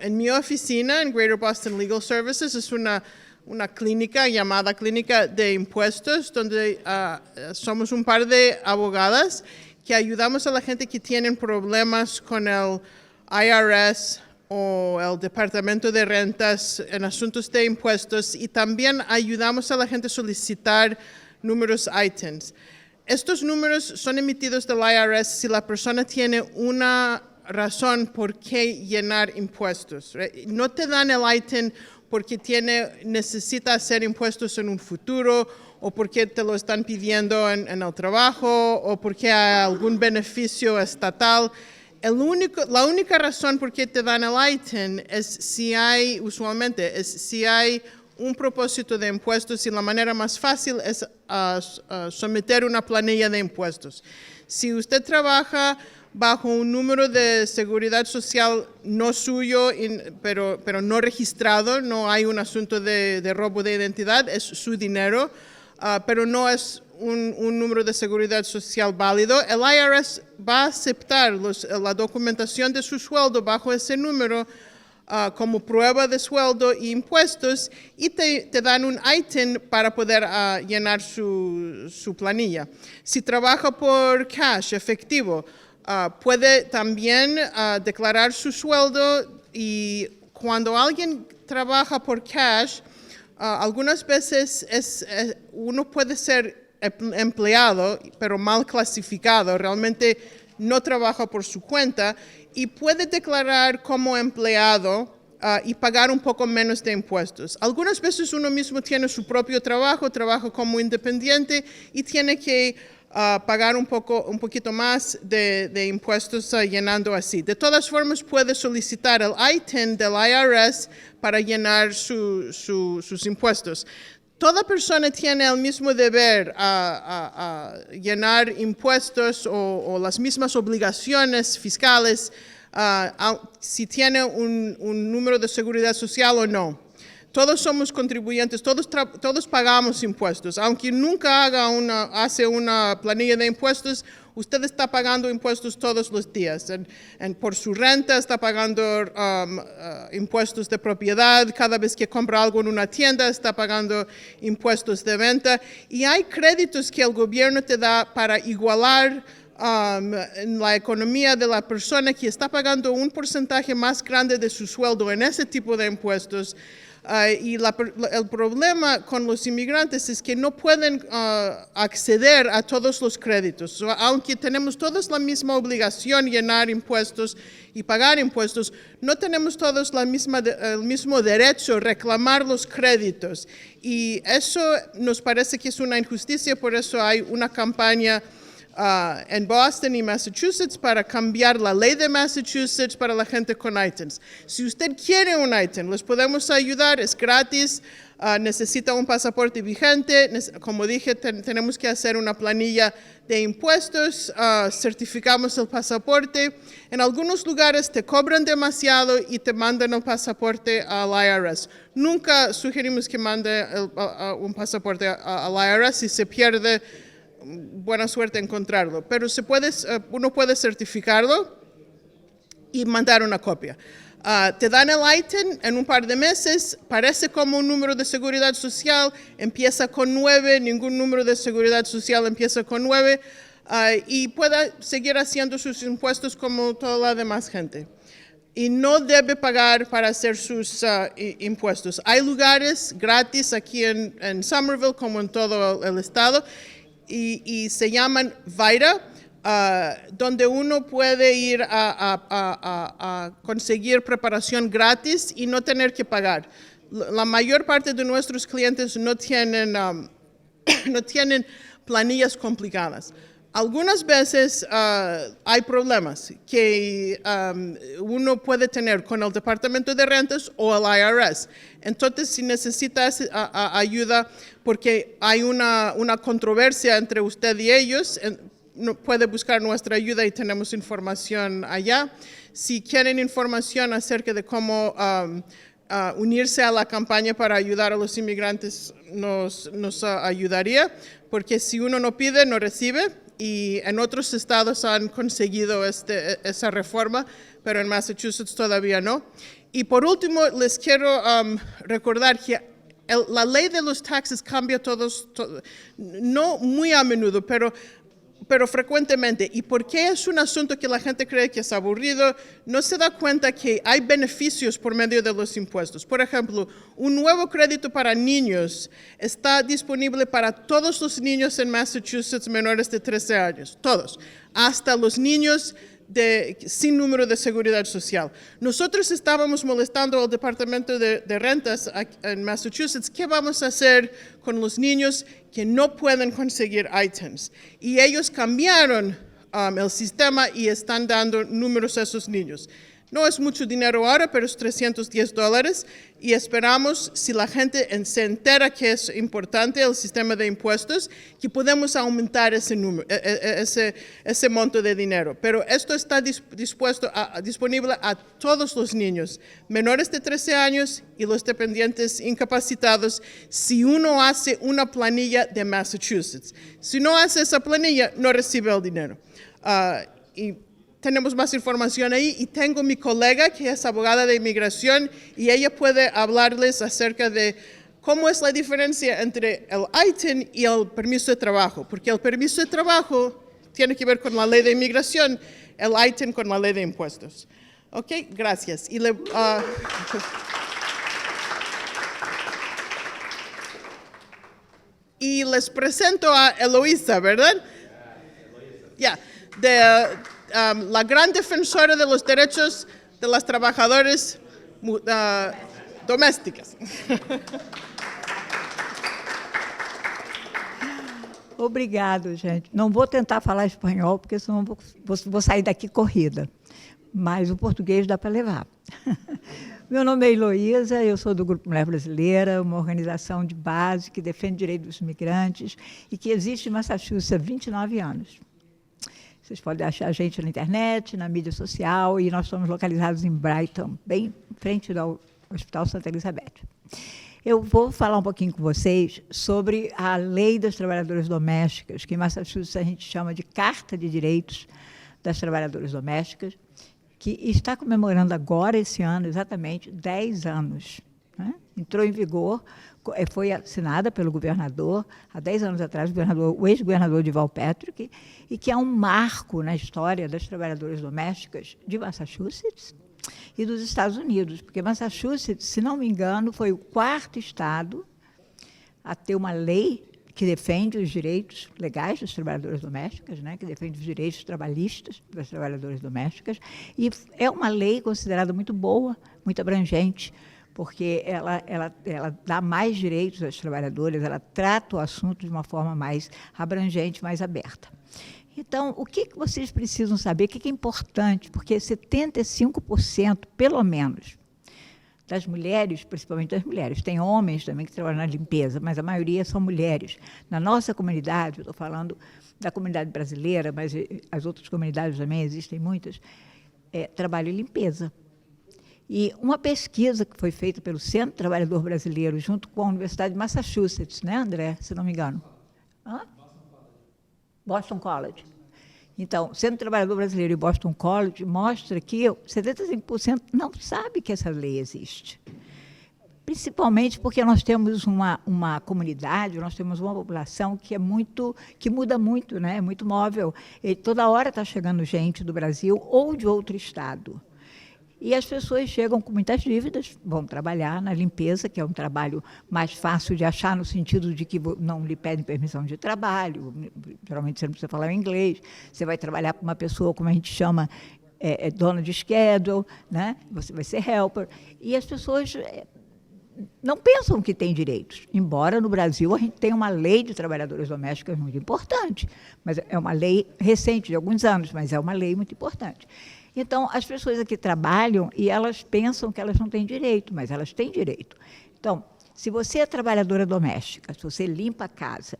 S7: En mi oficina, en Greater Boston Legal Services, es una clínica llamada Clínica de Impuestos, donde somos un par de abogadas que ayudamos a la gente que tienen problemas con el IRS o el Departamento de Rentas en asuntos de impuestos, y también ayudamos a la gente a solicitar números ITINs. Estos números son emitidos del IRS si la persona tiene una razón por qué llenar impuestos. No te dan el ITIN porque necesita hacer impuestos en un futuro, o porque te lo están pidiendo en el trabajo, o porque hay algún beneficio estatal. La única razón por qué te dan el ITIN es si hay un propósito de impuestos, y la manera más fácil es someter una planilla de impuestos. Si usted trabaja bajo un número de seguridad social no suyo, pero no registrado, no hay un asunto de robo de identidad, es su dinero, pero no es un número de seguridad social válido, el IRS va a aceptar la documentación de su sueldo bajo ese número como prueba de sueldo y impuestos, y te dan un ITIN para poder llenar su planilla. Si trabaja por cash, efectivo, puede también declarar su sueldo, y cuando alguien trabaja por cash, algunas veces uno puede ser empleado, pero mal clasificado, realmente no trabaja por su cuenta, y puede declarar como empleado y pagar un poco menos de impuestos. Algunas veces uno mismo tiene su propio trabajo, trabaja como independiente y tiene que pagar un poquito más de impuestos llenando así. De todas formas, puede solicitar el ITIN del IRS para llenar sus impuestos. Toda persona tiene el mismo deber a llenar impuestos o las mismas obligaciones fiscales, si tiene un número de seguridad social o no. Todos somos contribuyentes, todos pagamos impuestos. Aunque nunca hace una planilla de impuestos, usted está pagando impuestos todos los días. Por su renta está pagando impuestos de propiedad. Cada vez que compra algo en una tienda está pagando impuestos de venta. Y hay créditos que el gobierno te da para igualar en la economía de la persona que está pagando un porcentaje más grande de su sueldo en ese tipo de impuestos. Y el problema con los inmigrantes es que no pueden acceder a todos los créditos. Aunque tenemos todos la misma obligación de llenar impuestos y pagar impuestos, no tenemos todos el mismo derecho a reclamar los créditos. Y eso nos parece que es una injusticia, por eso hay una campaña en Boston y Massachusetts para cambiar la ley de Massachusetts para la gente con ITINs. Si usted quiere un ITIN, les podemos ayudar, es gratis, necesita un pasaporte vigente, como dije, tenemos que hacer una planilla de impuestos, certificamos el pasaporte. En algunos lugares te cobran demasiado y te mandan el pasaporte al IRS. Nunca sugerimos que mande un pasaporte al IRS. Si se pierde, buena suerte encontrarlo, pero uno puede certificarlo y mandar una copia. Te dan el ITIN en un par de meses, parece como un número de seguridad social, empieza con 9, ningún número de seguridad social empieza con 9, y puede seguir haciendo sus impuestos como toda la demás gente. Y no debe pagar para hacer sus impuestos. Hay lugares gratis aquí en Somerville, como en todo el estado, y se llaman VITA, donde uno puede ir a conseguir preparación gratis y no tener que pagar. La mayor parte de nuestros clientes no tienen planillas complicadas. Algunas veces hay problemas que uno puede tener con el Departamento de Rentas o el IRS. Entonces, si necesitas ayuda porque hay una controversia entre usted y ellos, puede buscar nuestra ayuda y tenemos información allá. Si quieren información acerca de cómo unirse a la campaña para ayudar a los inmigrantes, nos ayudaría, porque si uno no pide, no recibe, y en otros estados han conseguido esa reforma, pero en Massachusetts todavía no. Y por último, les quiero recordar que la ley de los taxes cambia no muy a menudo, pero frecuentemente. ¿Y por qué es un asunto que la gente cree que es aburrido? No se da cuenta que hay beneficios por medio de los impuestos. Por ejemplo, un nuevo crédito para niños está disponible para todos los niños en Massachusetts menores de 13 años, todos, hasta los niños sin número de seguridad social. Nosotros estábamos molestando al Departamento de Rentas en Massachusetts. ¿Qué vamos a hacer con los niños que no pueden conseguir ITINs? Y ellos cambiaron el sistema y están dando números a esos niños. No es mucho dinero ahora, pero es $310, y esperamos, si la gente se entera que es importante el sistema de impuestos, que podemos aumentar ese monto de dinero. Pero esto está disponible a todos los niños, menores de 13 años y los dependientes incapacitados, si uno hace una planilla de Massachusetts. Si no hace esa planilla, no recibe el dinero. Y tenemos más información ahí, y tengo mi colega que es abogada de inmigración, y ella puede hablarles acerca de cómo es la diferencia entre el ITIN y el permiso de trabajo, porque el permiso de trabajo tiene que ver con la ley de inmigración, el ITIN con la ley de impuestos. Ok, gracias. Y les presento a Eloisa, ¿verdad? Ya, la gran defensora de los derechos de las trabajadoras domésticas.
S11: Obrigado, gente. Não vou tentar falar espanhol, porque senão vou sair daqui corrida. Mas o português dá para levar. Meu nome é Heloísa, eu sou do Grupo Mulher Brasileira, uma organização de base que defende o direito dos imigrantes e que existe em Massachusetts há 29 anos. Vocês podem achar a gente na internet, na mídia social, e nós estamos localizados em Brighton, bem em frente ao Hospital Santa Elizabeth. Eu vou falar um pouquinho com vocês sobre a Lei das Trabalhadoras Domésticas, que em Massachusetts a gente chama de Carta de Direitos das Trabalhadoras Domésticas, que está comemorando agora, esse ano, exatamente 10 anos. Né? Entrou em vigor, foi assinada pelo governador, há 10 anos atrás, o ex-governador Deval Patrick, e que é um marco na história das trabalhadoras domésticas de Massachusetts e dos Estados Unidos, porque Massachusetts, se não me engano, foi o 4º estado a ter uma lei que defende os direitos legais das trabalhadoras domésticas, né, que defende os direitos trabalhistas das trabalhadoras domésticas, e é uma lei considerada muito boa, muito abrangente, porque ela dá mais direitos às trabalhadoras, ela trata o assunto de uma forma mais abrangente, mais aberta. Então, o que vocês precisam saber, o que é importante, porque 75%, pelo menos, das mulheres, principalmente das mulheres, tem homens também que trabalham na limpeza, mas a maioria são mulheres. Na nossa comunidade, eu estou falando da comunidade brasileira, mas as outras comunidades também existem muitas, trabalho em limpeza. E uma pesquisa que foi feita pelo Centro Trabalhador Brasileiro, junto com a Universidade de Massachusetts, né, André, se não me engano? Boston College. Então, o Centro Trabalhador Brasileiro e Boston College mostra que 75% não sabe que essa lei existe. Principalmente porque nós temos uma comunidade, nós temos uma população que muda muito, né? É muito móvel. E toda hora está chegando gente do Brasil ou de outro estado. E as pessoas chegam com muitas dívidas, vão trabalhar na limpeza, que é um trabalho mais fácil de achar, no sentido de que não lhe pedem permissão de trabalho, geralmente você não precisa falar inglês, você vai trabalhar para uma pessoa, como a gente chama, dona de schedule, né? Você vai ser helper, e as pessoas não pensam que têm direitos, embora no Brasil a gente tenha uma lei de trabalhadoras domésticas muito importante, mas é uma lei recente, de alguns anos, mas é uma lei muito importante. Então, as pessoas aqui trabalham e elas pensam que elas não têm direito, mas elas têm direito. Então, se você é trabalhadora doméstica, se você limpa a casa,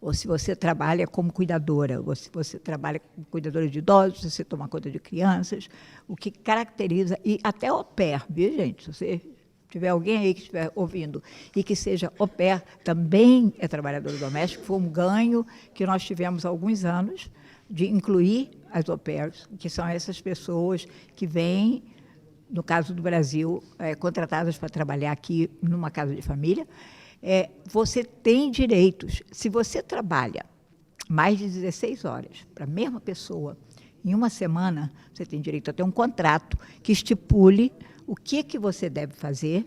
S11: ou se você trabalha como cuidadora, ou se você trabalha como cuidadora de idosos, se você toma conta de crianças, o que caracteriza, e até au pair, viu, gente? Se você tiver alguém aí que estiver ouvindo e que seja au pair, também é trabalhador doméstico, foi um ganho que nós tivemos há alguns anos, de incluir as au pairs, que são essas pessoas que vêm, no caso do Brasil, contratadas para trabalhar aqui numa casa de família. Você tem direitos. Se você trabalha mais de 16 horas para a mesma pessoa, em uma semana, você tem direito a ter um contrato que estipule o que você deve fazer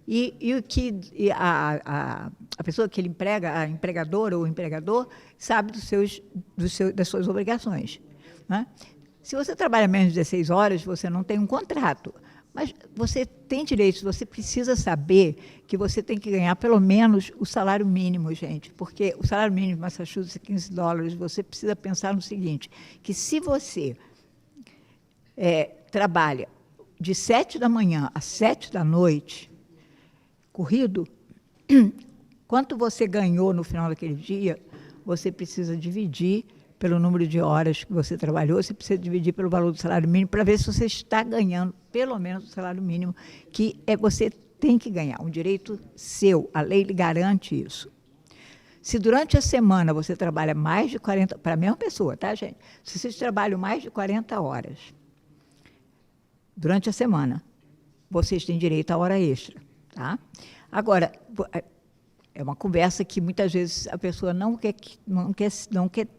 S11: e o que a pessoa que ele emprega, a empregadora ou o empregador, sabe das suas obrigações, né? Se você trabalha menos de 16 horas, você não tem um contrato. Mas você tem direitos, você precisa saber que você tem que ganhar pelo menos o salário mínimo, gente. Porque o salário mínimo em Massachusetts é $15. Você precisa pensar no seguinte, que se você trabalha de 7 da manhã às 7 da noite, corrido, quanto você ganhou no final daquele dia, você precisa dividir pelo número de horas que você trabalhou, você precisa dividir pelo valor do salário mínimo para ver se você está ganhando pelo menos o salário mínimo, que você tem que ganhar, um direito seu, a lei lhe garante isso. Se durante a semana você trabalha mais de 40, para a mesma pessoa, tá, gente? Se vocês trabalham mais de 40 horas, durante a semana, vocês têm direito à hora extra, tá? Agora, é uma conversa que muitas vezes a pessoa não quer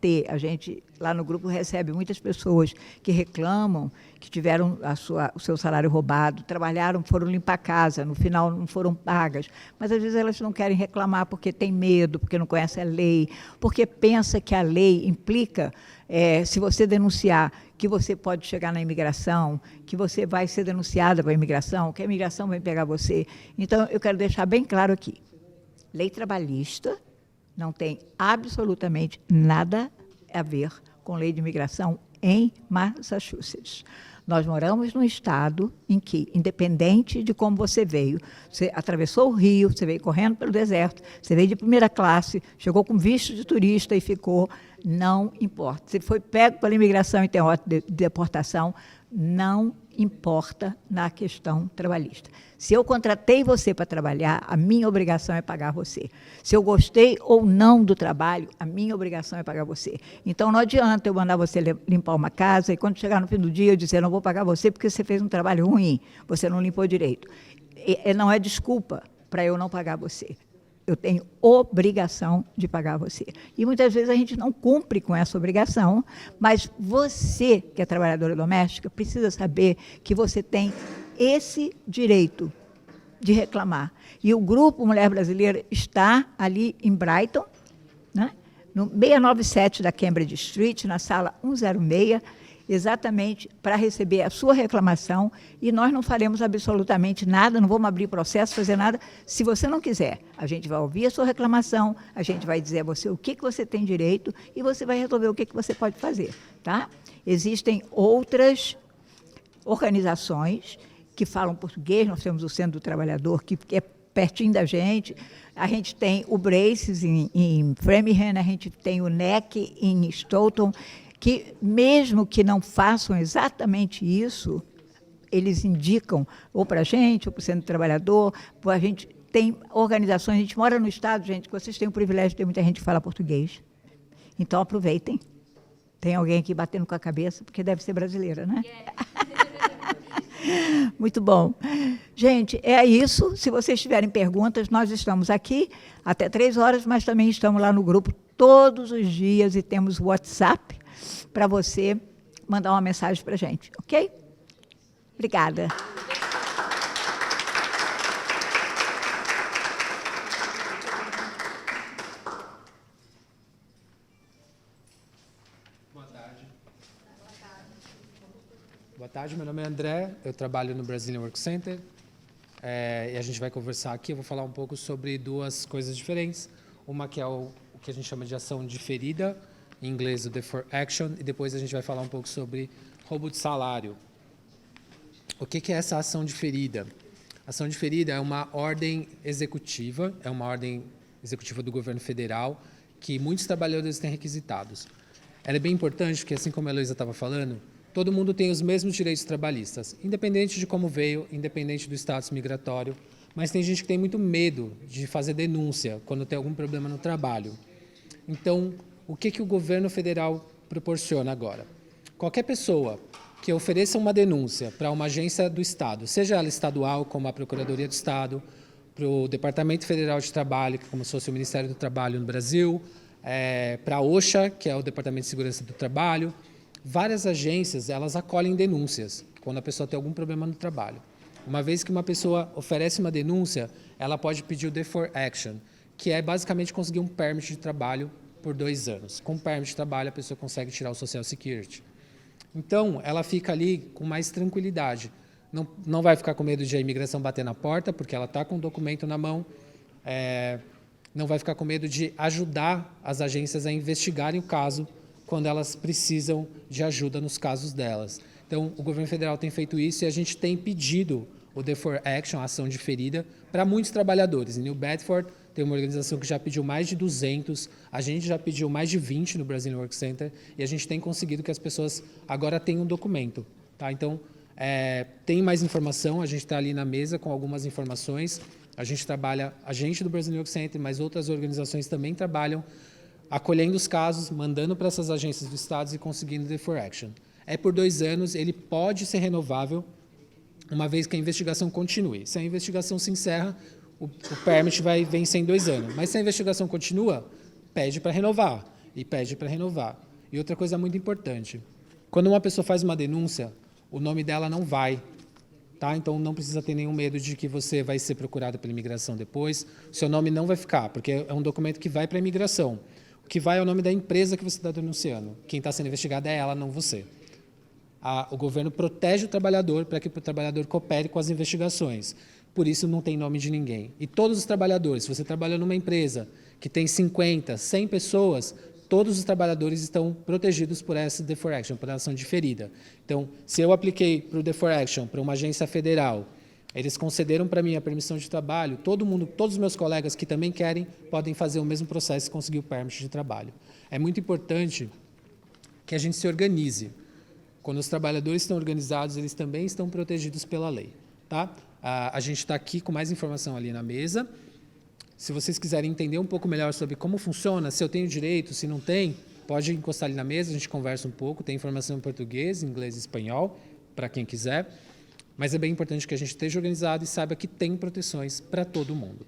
S11: ter. A gente, lá no grupo, recebe muitas pessoas que reclamam que tiveram o seu salário roubado, trabalharam, foram limpar a casa, no final não foram pagas. Mas, às vezes, elas não querem reclamar porque tem medo, porque não conhecem a lei, porque pensa que a lei implica, se você denunciar, que você pode chegar na imigração, que você vai ser denunciada para a imigração, que a imigração vai pegar você. Então, eu quero deixar bem claro aqui. Lei trabalhista não tem absolutamente nada a ver com lei de imigração em Massachusetts. Nós moramos num estado em que, independente de como você veio, você atravessou o rio, você veio correndo pelo deserto, você veio de primeira classe, chegou com visto de turista e ficou, não importa. Se foi pego pela imigração e tem ordem de deportação, não importa na questão trabalhista. Se eu contratei você para trabalhar, a minha obrigação é pagar você. Se eu gostei ou não do trabalho, a minha obrigação é pagar você. Então, não adianta eu mandar você limpar uma casa e, quando chegar no fim do dia, eu dizer, não vou pagar você porque você fez um trabalho ruim, você não limpou direito. Não é desculpa para eu não pagar você. Eu tenho obrigação de pagar você. E muitas vezes a gente não cumpre com essa obrigação, mas você, que é trabalhadora doméstica, precisa saber que você tem esse direito de reclamar. E o Grupo Mulher Brasileira está ali em Brighton, né, no 697 da Cambridge Street, na sala 106, exatamente para receber a sua reclamação, e nós não faremos absolutamente nada, não vamos abrir processo, fazer nada, se você não quiser. A gente vai ouvir a sua reclamação, a gente vai dizer a você o que você tem direito e você vai resolver o que você pode fazer, tá? Existem outras organizações que falam português, nós temos o Centro do Trabalhador, que é pertinho da gente, a gente tem o Braces em Framingham, a gente tem o NEC em Stoughton, que mesmo que não façam exatamente isso, eles indicam ou para a gente, ou para o Centro do Trabalhador, a gente tem organizações, a gente mora no estado, gente, que vocês têm o privilégio de ter muita gente que fala português. Então, aproveitem. Tem alguém aqui batendo com a cabeça, porque deve ser brasileira, né? Muito bom. Gente, é isso. Se vocês tiverem perguntas, nós estamos aqui até 3 horas, mas também estamos lá no grupo todos os dias e temos WhatsApp para você mandar uma mensagem para a gente, ok? Obrigada.
S6: Boa tarde, meu nome é André, eu trabalho no Brazilian Work Center e a gente vai conversar aqui, eu vou falar um pouco sobre 2 coisas diferentes, uma que é o que a gente chama de ação diferida, em inglês o deferred action, e depois a gente vai falar um pouco sobre roubo de salário. O que é essa ação diferida? A ação diferida é uma ordem executiva, do governo federal, que muitos trabalhadores têm requisitados. Ela é bem importante porque, assim como a Heloísa estava falando, todo mundo tem os mesmos direitos trabalhistas, independente de como veio, independente do status migratório, mas tem gente que tem muito medo de fazer denúncia quando tem algum problema no trabalho. Então, o que o governo federal proporciona agora? Qualquer pessoa que ofereça uma denúncia para uma agência do Estado, seja ela estadual, como a Procuradoria do Estado, para o Departamento Federal de Trabalho, que é como se fosse o Ministério do Trabalho no Brasil, para a OSHA, que é o Departamento de Segurança do Trabalho, várias agências, elas acolhem denúncias quando a pessoa tem algum problema no trabalho. Uma vez que uma pessoa oferece uma denúncia, ela pode pedir o Defer Action, que é basicamente conseguir um permit de trabalho por 2 anos. Com permit de trabalho, a pessoa consegue tirar o Social Security. Então, ela fica ali com mais tranquilidade. Não vai ficar com medo de a imigração bater na porta, porque ela está com o documento na mão. Não vai ficar com medo de ajudar as agências a investigarem o caso quando elas precisam de ajuda nos casos delas. Então, o governo federal tem feito isso e a gente tem pedido o Defer Action, a ação diferida, para muitos trabalhadores. Em New Bedford, tem uma organização que já pediu mais de 200, a gente já pediu mais de 20 no Brazilian Work Center, e a gente tem conseguido que as pessoas agora tenham um documento. Tá? Então, tem mais informação, a gente está ali na mesa com algumas informações, a gente do Brazilian Work Center, mas outras organizações também trabalham acolhendo os casos, mandando para essas agências do Estado e conseguindo Defer Action. É por 2 anos, ele pode ser renovável, uma vez que a investigação continue. Se a investigação se encerra, o permit vai vencer em 2 anos. Mas se a investigação continua, pede para renovar, e pede para renovar. E outra coisa muito importante, quando uma pessoa faz uma denúncia, o nome dela não vai. Tá? Então, não precisa ter nenhum medo de que você vai ser procurado pela imigração depois. O seu nome não vai ficar, porque é um documento que vai para a imigração. O que vai é o nome da empresa que você está denunciando. Quem está sendo investigado é ela, não você. O governo protege o trabalhador para que o trabalhador coopere com as investigações. Por isso, não tem nome de ninguém. E todos os trabalhadores, se você trabalha numa empresa que tem 50, 100 pessoas, todos os trabalhadores estão protegidos por essa Defer Action, por ação diferida. Então, se eu apliquei para o Defer Action para uma agência federal, eles concederam para mim a permissão de trabalho, todos os meus colegas que também querem, podem fazer o mesmo processo e conseguir o permit de trabalho. É muito importante que a gente se organize. Quando os trabalhadores estão organizados, eles também estão protegidos pela lei. Tá? A gente está aqui com mais informação ali na mesa. Se vocês quiserem entender um pouco melhor sobre como funciona, se eu tenho direito, se não tem, pode encostar ali na mesa, a gente conversa um pouco. Tem informação em português, inglês e espanhol, para quem quiser. Mas é bem importante que a gente esteja organizado e saiba que tem proteções para todo mundo.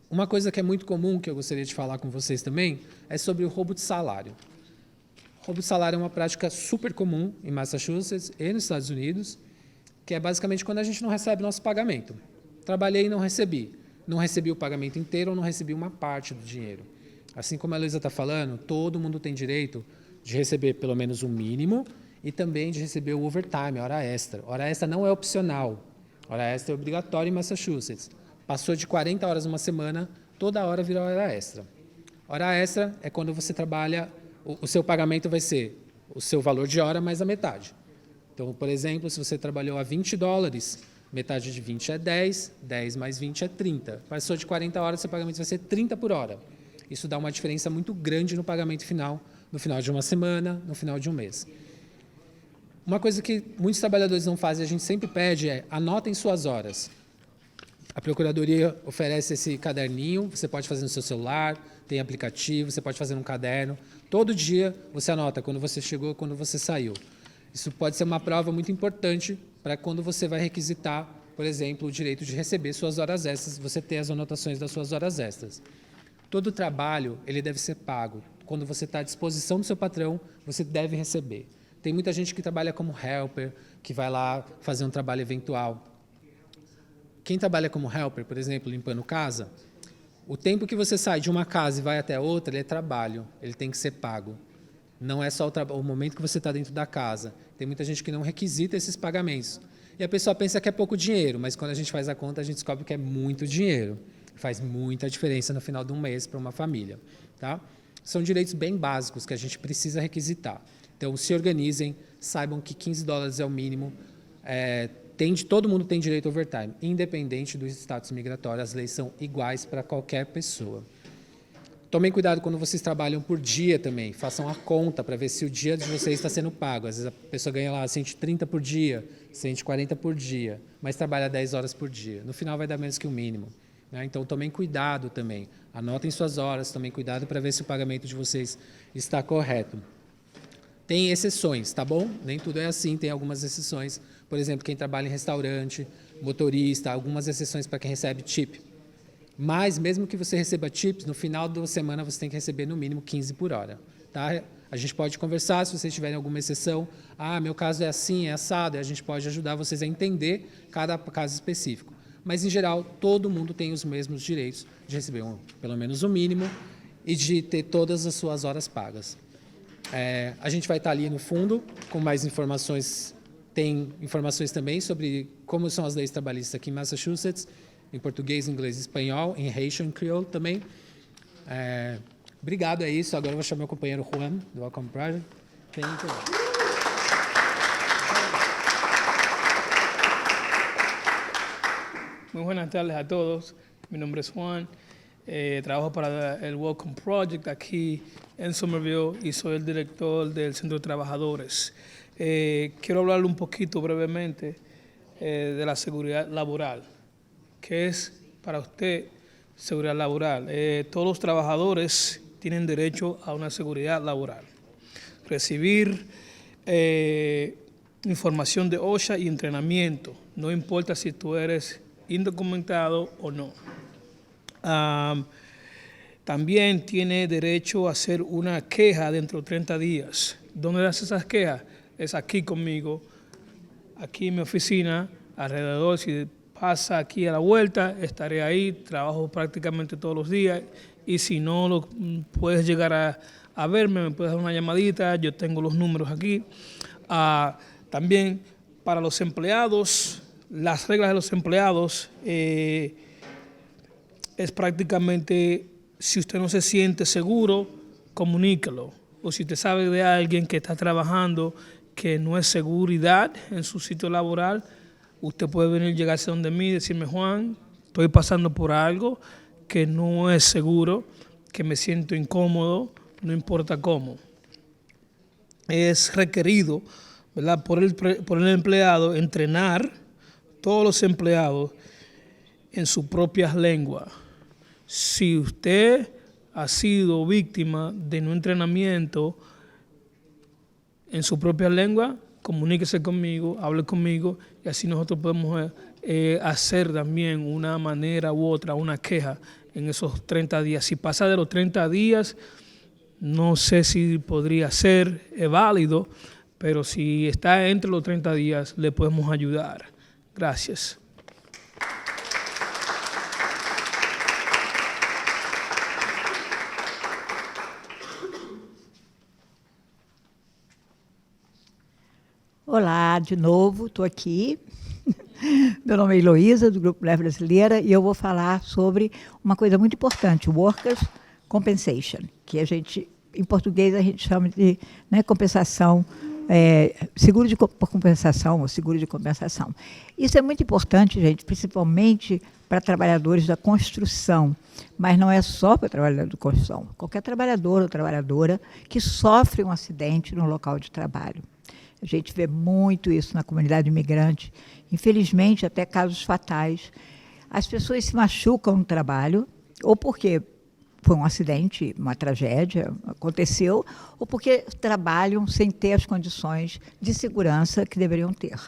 S6: Uma coisa que é muito comum, que eu gostaria de falar com vocês também, é sobre o roubo de salário. Roubo de salário é uma prática super comum em Massachusetts e nos Estados Unidos, que é basicamente quando a gente não recebe nosso pagamento. Trabalhei e não recebi. Não recebi o pagamento inteiro ou não recebi uma parte do dinheiro. Assim como a Heloísa está falando, todo mundo tem direito de receber pelo menos o mínimo e também de receber o overtime, a hora extra. Hora extra não é opcional. Hora extra é obrigatória em Massachusetts. Passou de 40 horas uma semana, toda hora vira hora extra. Hora extra é quando você trabalha, o seu pagamento vai ser o seu valor de hora mais a metade. Então, por exemplo, se você trabalhou a $20, metade de 20 é 10, 10 mais 20 é 30. Passou de 40 horas, seu pagamento vai ser 30 por hora. Isso dá uma diferença muito grande no pagamento final, no final de uma semana, no final de um mês. Uma coisa que muitos trabalhadores não fazem, a gente sempre pede, é anotem suas horas. A Procuradoria oferece esse caderninho, você pode fazer no seu celular, tem aplicativo, você pode fazer num caderno. Todo dia você anota quando você chegou, quando você saiu. Isso pode ser uma prova muito importante para quando você vai requisitar, por exemplo, o direito de receber suas horas extras, você ter as anotações das suas horas extras. Todo trabalho, ele deve ser pago. Quando você está à disposição do seu patrão, você deve receber. Tem muita gente que trabalha como helper, que vai lá fazer um trabalho eventual. Quem trabalha como helper, por exemplo, limpando casa, o tempo que você sai de uma casa e vai até outra, ele é trabalho, ele tem que ser pago. Não é só o momento que você está dentro da casa. Tem muita gente que não requisita esses pagamentos. E a pessoa pensa que é pouco dinheiro, mas quando a gente faz a conta, a gente descobre que é muito dinheiro. Faz muita diferença no final de um mês para uma família. Tá? São direitos bem básicos que a gente precisa requisitar. Então, se organizem, saibam que $15 é o mínimo. Todo mundo tem direito ao overtime, independente do status migratório. As leis são iguais para qualquer pessoa. Tomem cuidado quando vocês trabalham por dia também. Façam a conta para ver se o dia de vocês está sendo pago. Às vezes a pessoa ganha lá 130 por dia, 140 por dia, mas trabalha 10 horas por dia. No final vai dar menos que o mínimo. Né? Então, tomem cuidado também. Anotem suas horas, tomem cuidado para ver se o pagamento de vocês está correto. Tem exceções, tá bom? Nem tudo é assim, tem algumas exceções. Por exemplo, quem trabalha em restaurante, motorista, algumas exceções para quem recebe tip. Mas, mesmo que você receba tips, no final da semana você tem que receber no mínimo 15 por hora. Tá? A gente pode conversar se vocês tiverem alguma exceção. Meu caso é assim, é assado, e a gente pode ajudar vocês a entender cada caso específico. Mas, em geral, todo mundo tem os mesmos direitos de receber pelo menos o mínimo e de ter todas as suas horas pagas. A gente vai estar ali no fundo com mais informações. Tem informações também sobre como são as leis trabalhistas aqui em Massachusetts, em português, inglês e espanhol, em Haitian Creole também. Obrigado, é isso. Agora eu vou chamar meu companheiro Juan, do Welcome Project. Thank you.
S10: Muy buenas tardes a todos. Mi nombre es Juan. Trabajo para el Welcome Project aquí en Somerville y soy el director del Centro de Trabajadores. Quiero hablarle un poquito brevemente de la seguridad laboral. ¿Qué es para usted seguridad laboral? Todos los trabajadores tienen derecho a una seguridad laboral. Recibir información de OSHA y entrenamiento, no importa si tú eres indocumentado o no. También tiene derecho a hacer una queja dentro de 30 días. ¿Dónde hace esas quejas? Es aquí conmigo, aquí en mi oficina, alrededor. Si pasa aquí a la vuelta, estaré ahí, trabajo prácticamente todos los días. Y si no puedes llegar a verme, me puedes dar una llamadita, yo tengo los números aquí. También para los empleados, las reglas de los empleados es prácticamente, si usted no se siente seguro, comuníquelo. O si usted sabe de alguien que está trabajando que no es seguridad en su sitio laboral, usted puede venir, llegarse donde mí y decirme, Juan, estoy pasando por algo que no es seguro, que me siento incómodo, no importa cómo. Es requerido, ¿verdad?, por el empleado entrenar todos los empleados en sus propias lenguas. Si usted ha sido víctima de no entrenamiento en su propia lengua, comuníquese conmigo, hable conmigo y así nosotros podemos hacer también una manera u otra, una queja en esos 30 días. Si pasa de los 30 días, no sé si podría ser válido, pero si está entre los 30 días, le podemos ayudar. Gracias.
S11: Olá, de novo, estou aqui. Meu nome é Heloísa, do Grupo Mulher Brasileira, e eu vou falar sobre uma coisa muito importante, Workers' Compensation, que a gente, em português, a gente chama de, né, compensação, seguro de compensação ou seguro de compensação. Isso é muito importante, gente, principalmente para trabalhadores da construção, mas não é só para trabalhador da construção. Qualquer trabalhador ou trabalhadora que sofre um acidente no local de trabalho. A gente vê muito isso na comunidade imigrante, infelizmente até casos fatais. As pessoas se machucam no trabalho, ou porque foi um acidente, uma tragédia, aconteceu, ou porque trabalham sem ter as condições de segurança que deveriam ter.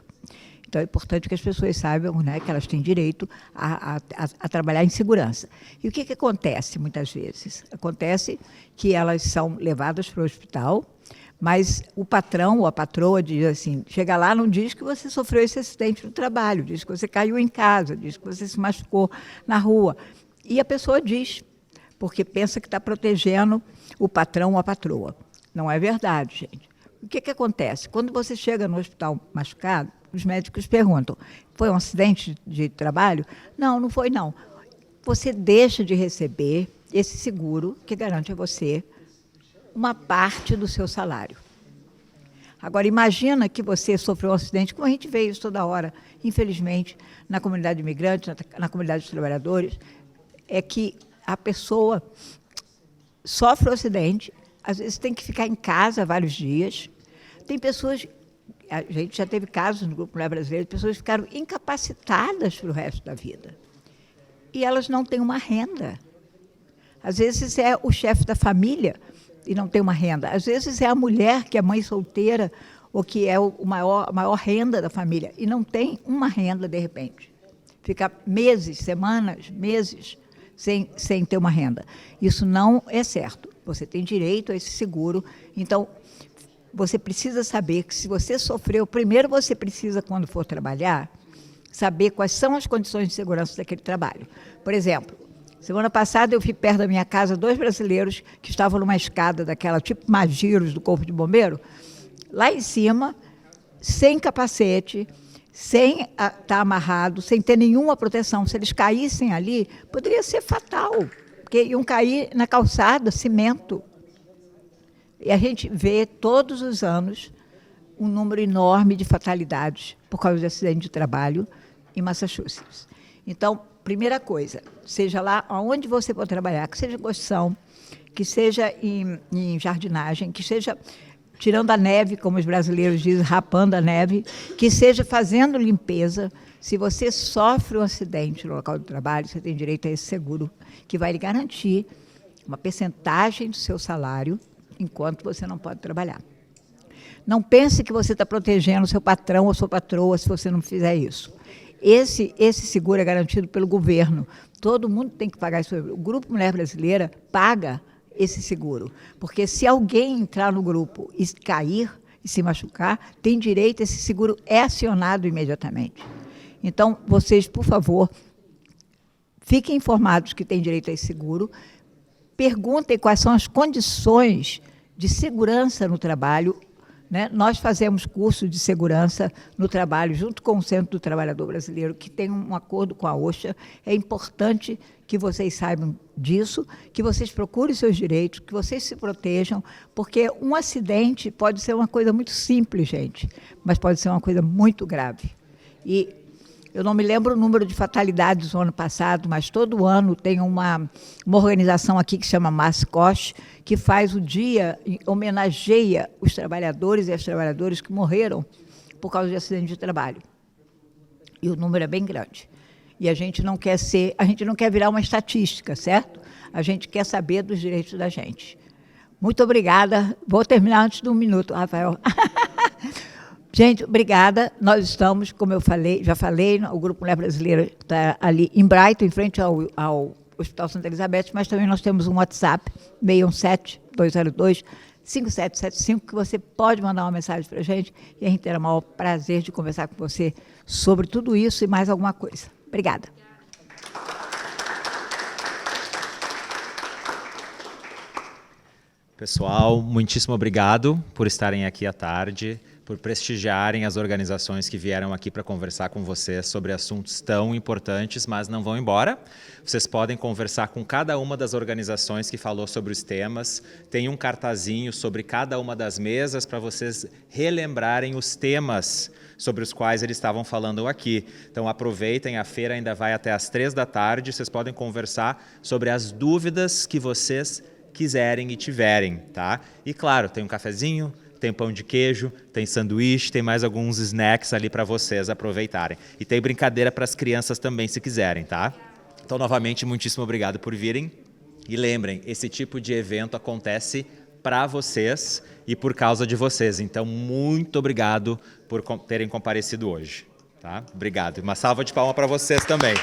S11: Então é importante que as pessoas saibam, né, que elas têm direito a trabalhar em segurança. E o que acontece muitas vezes? Acontece que elas são levadas para o hospital, mas o patrão ou a patroa diz assim, chega lá, não diz que você sofreu esse acidente no trabalho, diz que você caiu em casa, diz que você se machucou na rua. E a pessoa diz, porque pensa que está protegendo o patrão ou a patroa. Não é verdade, gente. O que acontece? Quando você chega no hospital machucado, os médicos perguntam, foi um acidente de trabalho? Não, não foi não. Você deixa de receber esse seguro que garante a você uma parte do seu salário. Agora, imagina que você sofreu um acidente, como a gente vê isso toda hora, infelizmente, na comunidade imigrante, na comunidade dos trabalhadores, é que a pessoa sofre um acidente, às vezes tem que ficar em casa vários dias. Tem pessoas, a gente já teve casos no Grupo Mulher Brasileira, de pessoas que ficaram incapacitadas para o resto da vida. E elas não têm uma renda. Às vezes é o chefe da família e não tem uma renda. Às vezes é a mulher que é mãe solteira ou que é a maior renda da família e não tem uma renda de repente. Fica meses, semanas, meses sem ter uma renda. Isso não é certo. Você tem direito a esse seguro. Então, você precisa saber que se você sofreu, primeiro você precisa, quando for trabalhar, saber quais são as condições de segurança daquele trabalho. Por exemplo, semana passada eu vi perto da minha casa 2 brasileiros que estavam numa escada daquela tipo Magiros do Corpo de Bombeiro, lá em cima, sem capacete, sem estar amarrado, sem ter nenhuma proteção. Se eles caíssem ali, poderia ser fatal, porque iam cair na calçada, cimento. E a gente vê todos os anos um número enorme de fatalidades por causa de acidente de trabalho em Massachusetts. Então, primeira coisa, seja lá onde você for trabalhar, que seja construção, que seja em jardinagem, que seja tirando a neve, como os brasileiros dizem, rapando a neve, que seja fazendo limpeza. Se você sofre um acidente no local de trabalho, você tem direito a esse seguro, que vai lhe garantir uma percentagem do seu salário enquanto você não pode trabalhar. Não pense que você está protegendo o seu patrão ou sua patroa se você não fizer isso. Esse seguro é garantido pelo governo. Todo mundo tem que pagar isso. O Grupo Mulher Brasileira paga esse seguro, porque se alguém entrar no grupo e cair e se machucar, tem direito, esse seguro é acionado imediatamente. Então, vocês, por favor, fiquem informados que têm direito a esse seguro, perguntem quais são as condições de segurança no trabalho, né? Nós fazemos curso de segurança no trabalho, junto com o Centro do Trabalhador Brasileiro, que tem um acordo com a OSHA. É importante que vocês saibam disso, que vocês procurem seus direitos, que vocês se protejam, porque um acidente pode ser uma coisa muito simples, gente, mas pode ser uma coisa muito grave. E eu não me lembro o número de fatalidades do ano passado, mas todo ano tem uma organização aqui que se chama Mascoche, que faz o dia, homenageia os trabalhadores e as trabalhadoras que morreram por causa de acidente de trabalho. E o número é bem grande. E a gente não quer virar uma estatística, certo? A gente quer saber dos direitos da gente. Muito obrigada. Vou terminar antes de 1 minuto, Rafael. Gente, obrigada. Nós estamos, como eu já falei, o Grupo Mulher Brasileira está ali em Brighton, em frente ao Hospital Santa Elizabeth, mas também nós temos um WhatsApp, 617-202-5775, que você pode mandar uma mensagem para a gente e a gente terá o maior prazer de conversar com você sobre tudo isso e mais alguma coisa. Obrigada.
S1: Pessoal, muitíssimo obrigado por estarem aqui à tarde, por prestigiarem as organizações que vieram aqui para conversar com vocês sobre assuntos tão importantes, mas não vão embora. Vocês podem conversar com cada uma das organizações que falou sobre os temas. Tem um cartazinho sobre cada uma das mesas para vocês relembrarem os temas sobre os quais eles estavam falando aqui. Então aproveitem, a feira ainda vai até às 3 da tarde, vocês podem conversar sobre as dúvidas que vocês quiserem e tiverem, tá? E claro, tem um cafezinho, tem pão de queijo, tem sanduíche, tem mais alguns snacks ali para vocês aproveitarem. E tem brincadeira para as crianças também, se quiserem, tá? Então, novamente, muitíssimo obrigado por virem. E lembrem, esse tipo de evento acontece para vocês e por causa de vocês. Então, muito obrigado por terem comparecido hoje, tá? Obrigado. Uma salva de palmas para vocês também.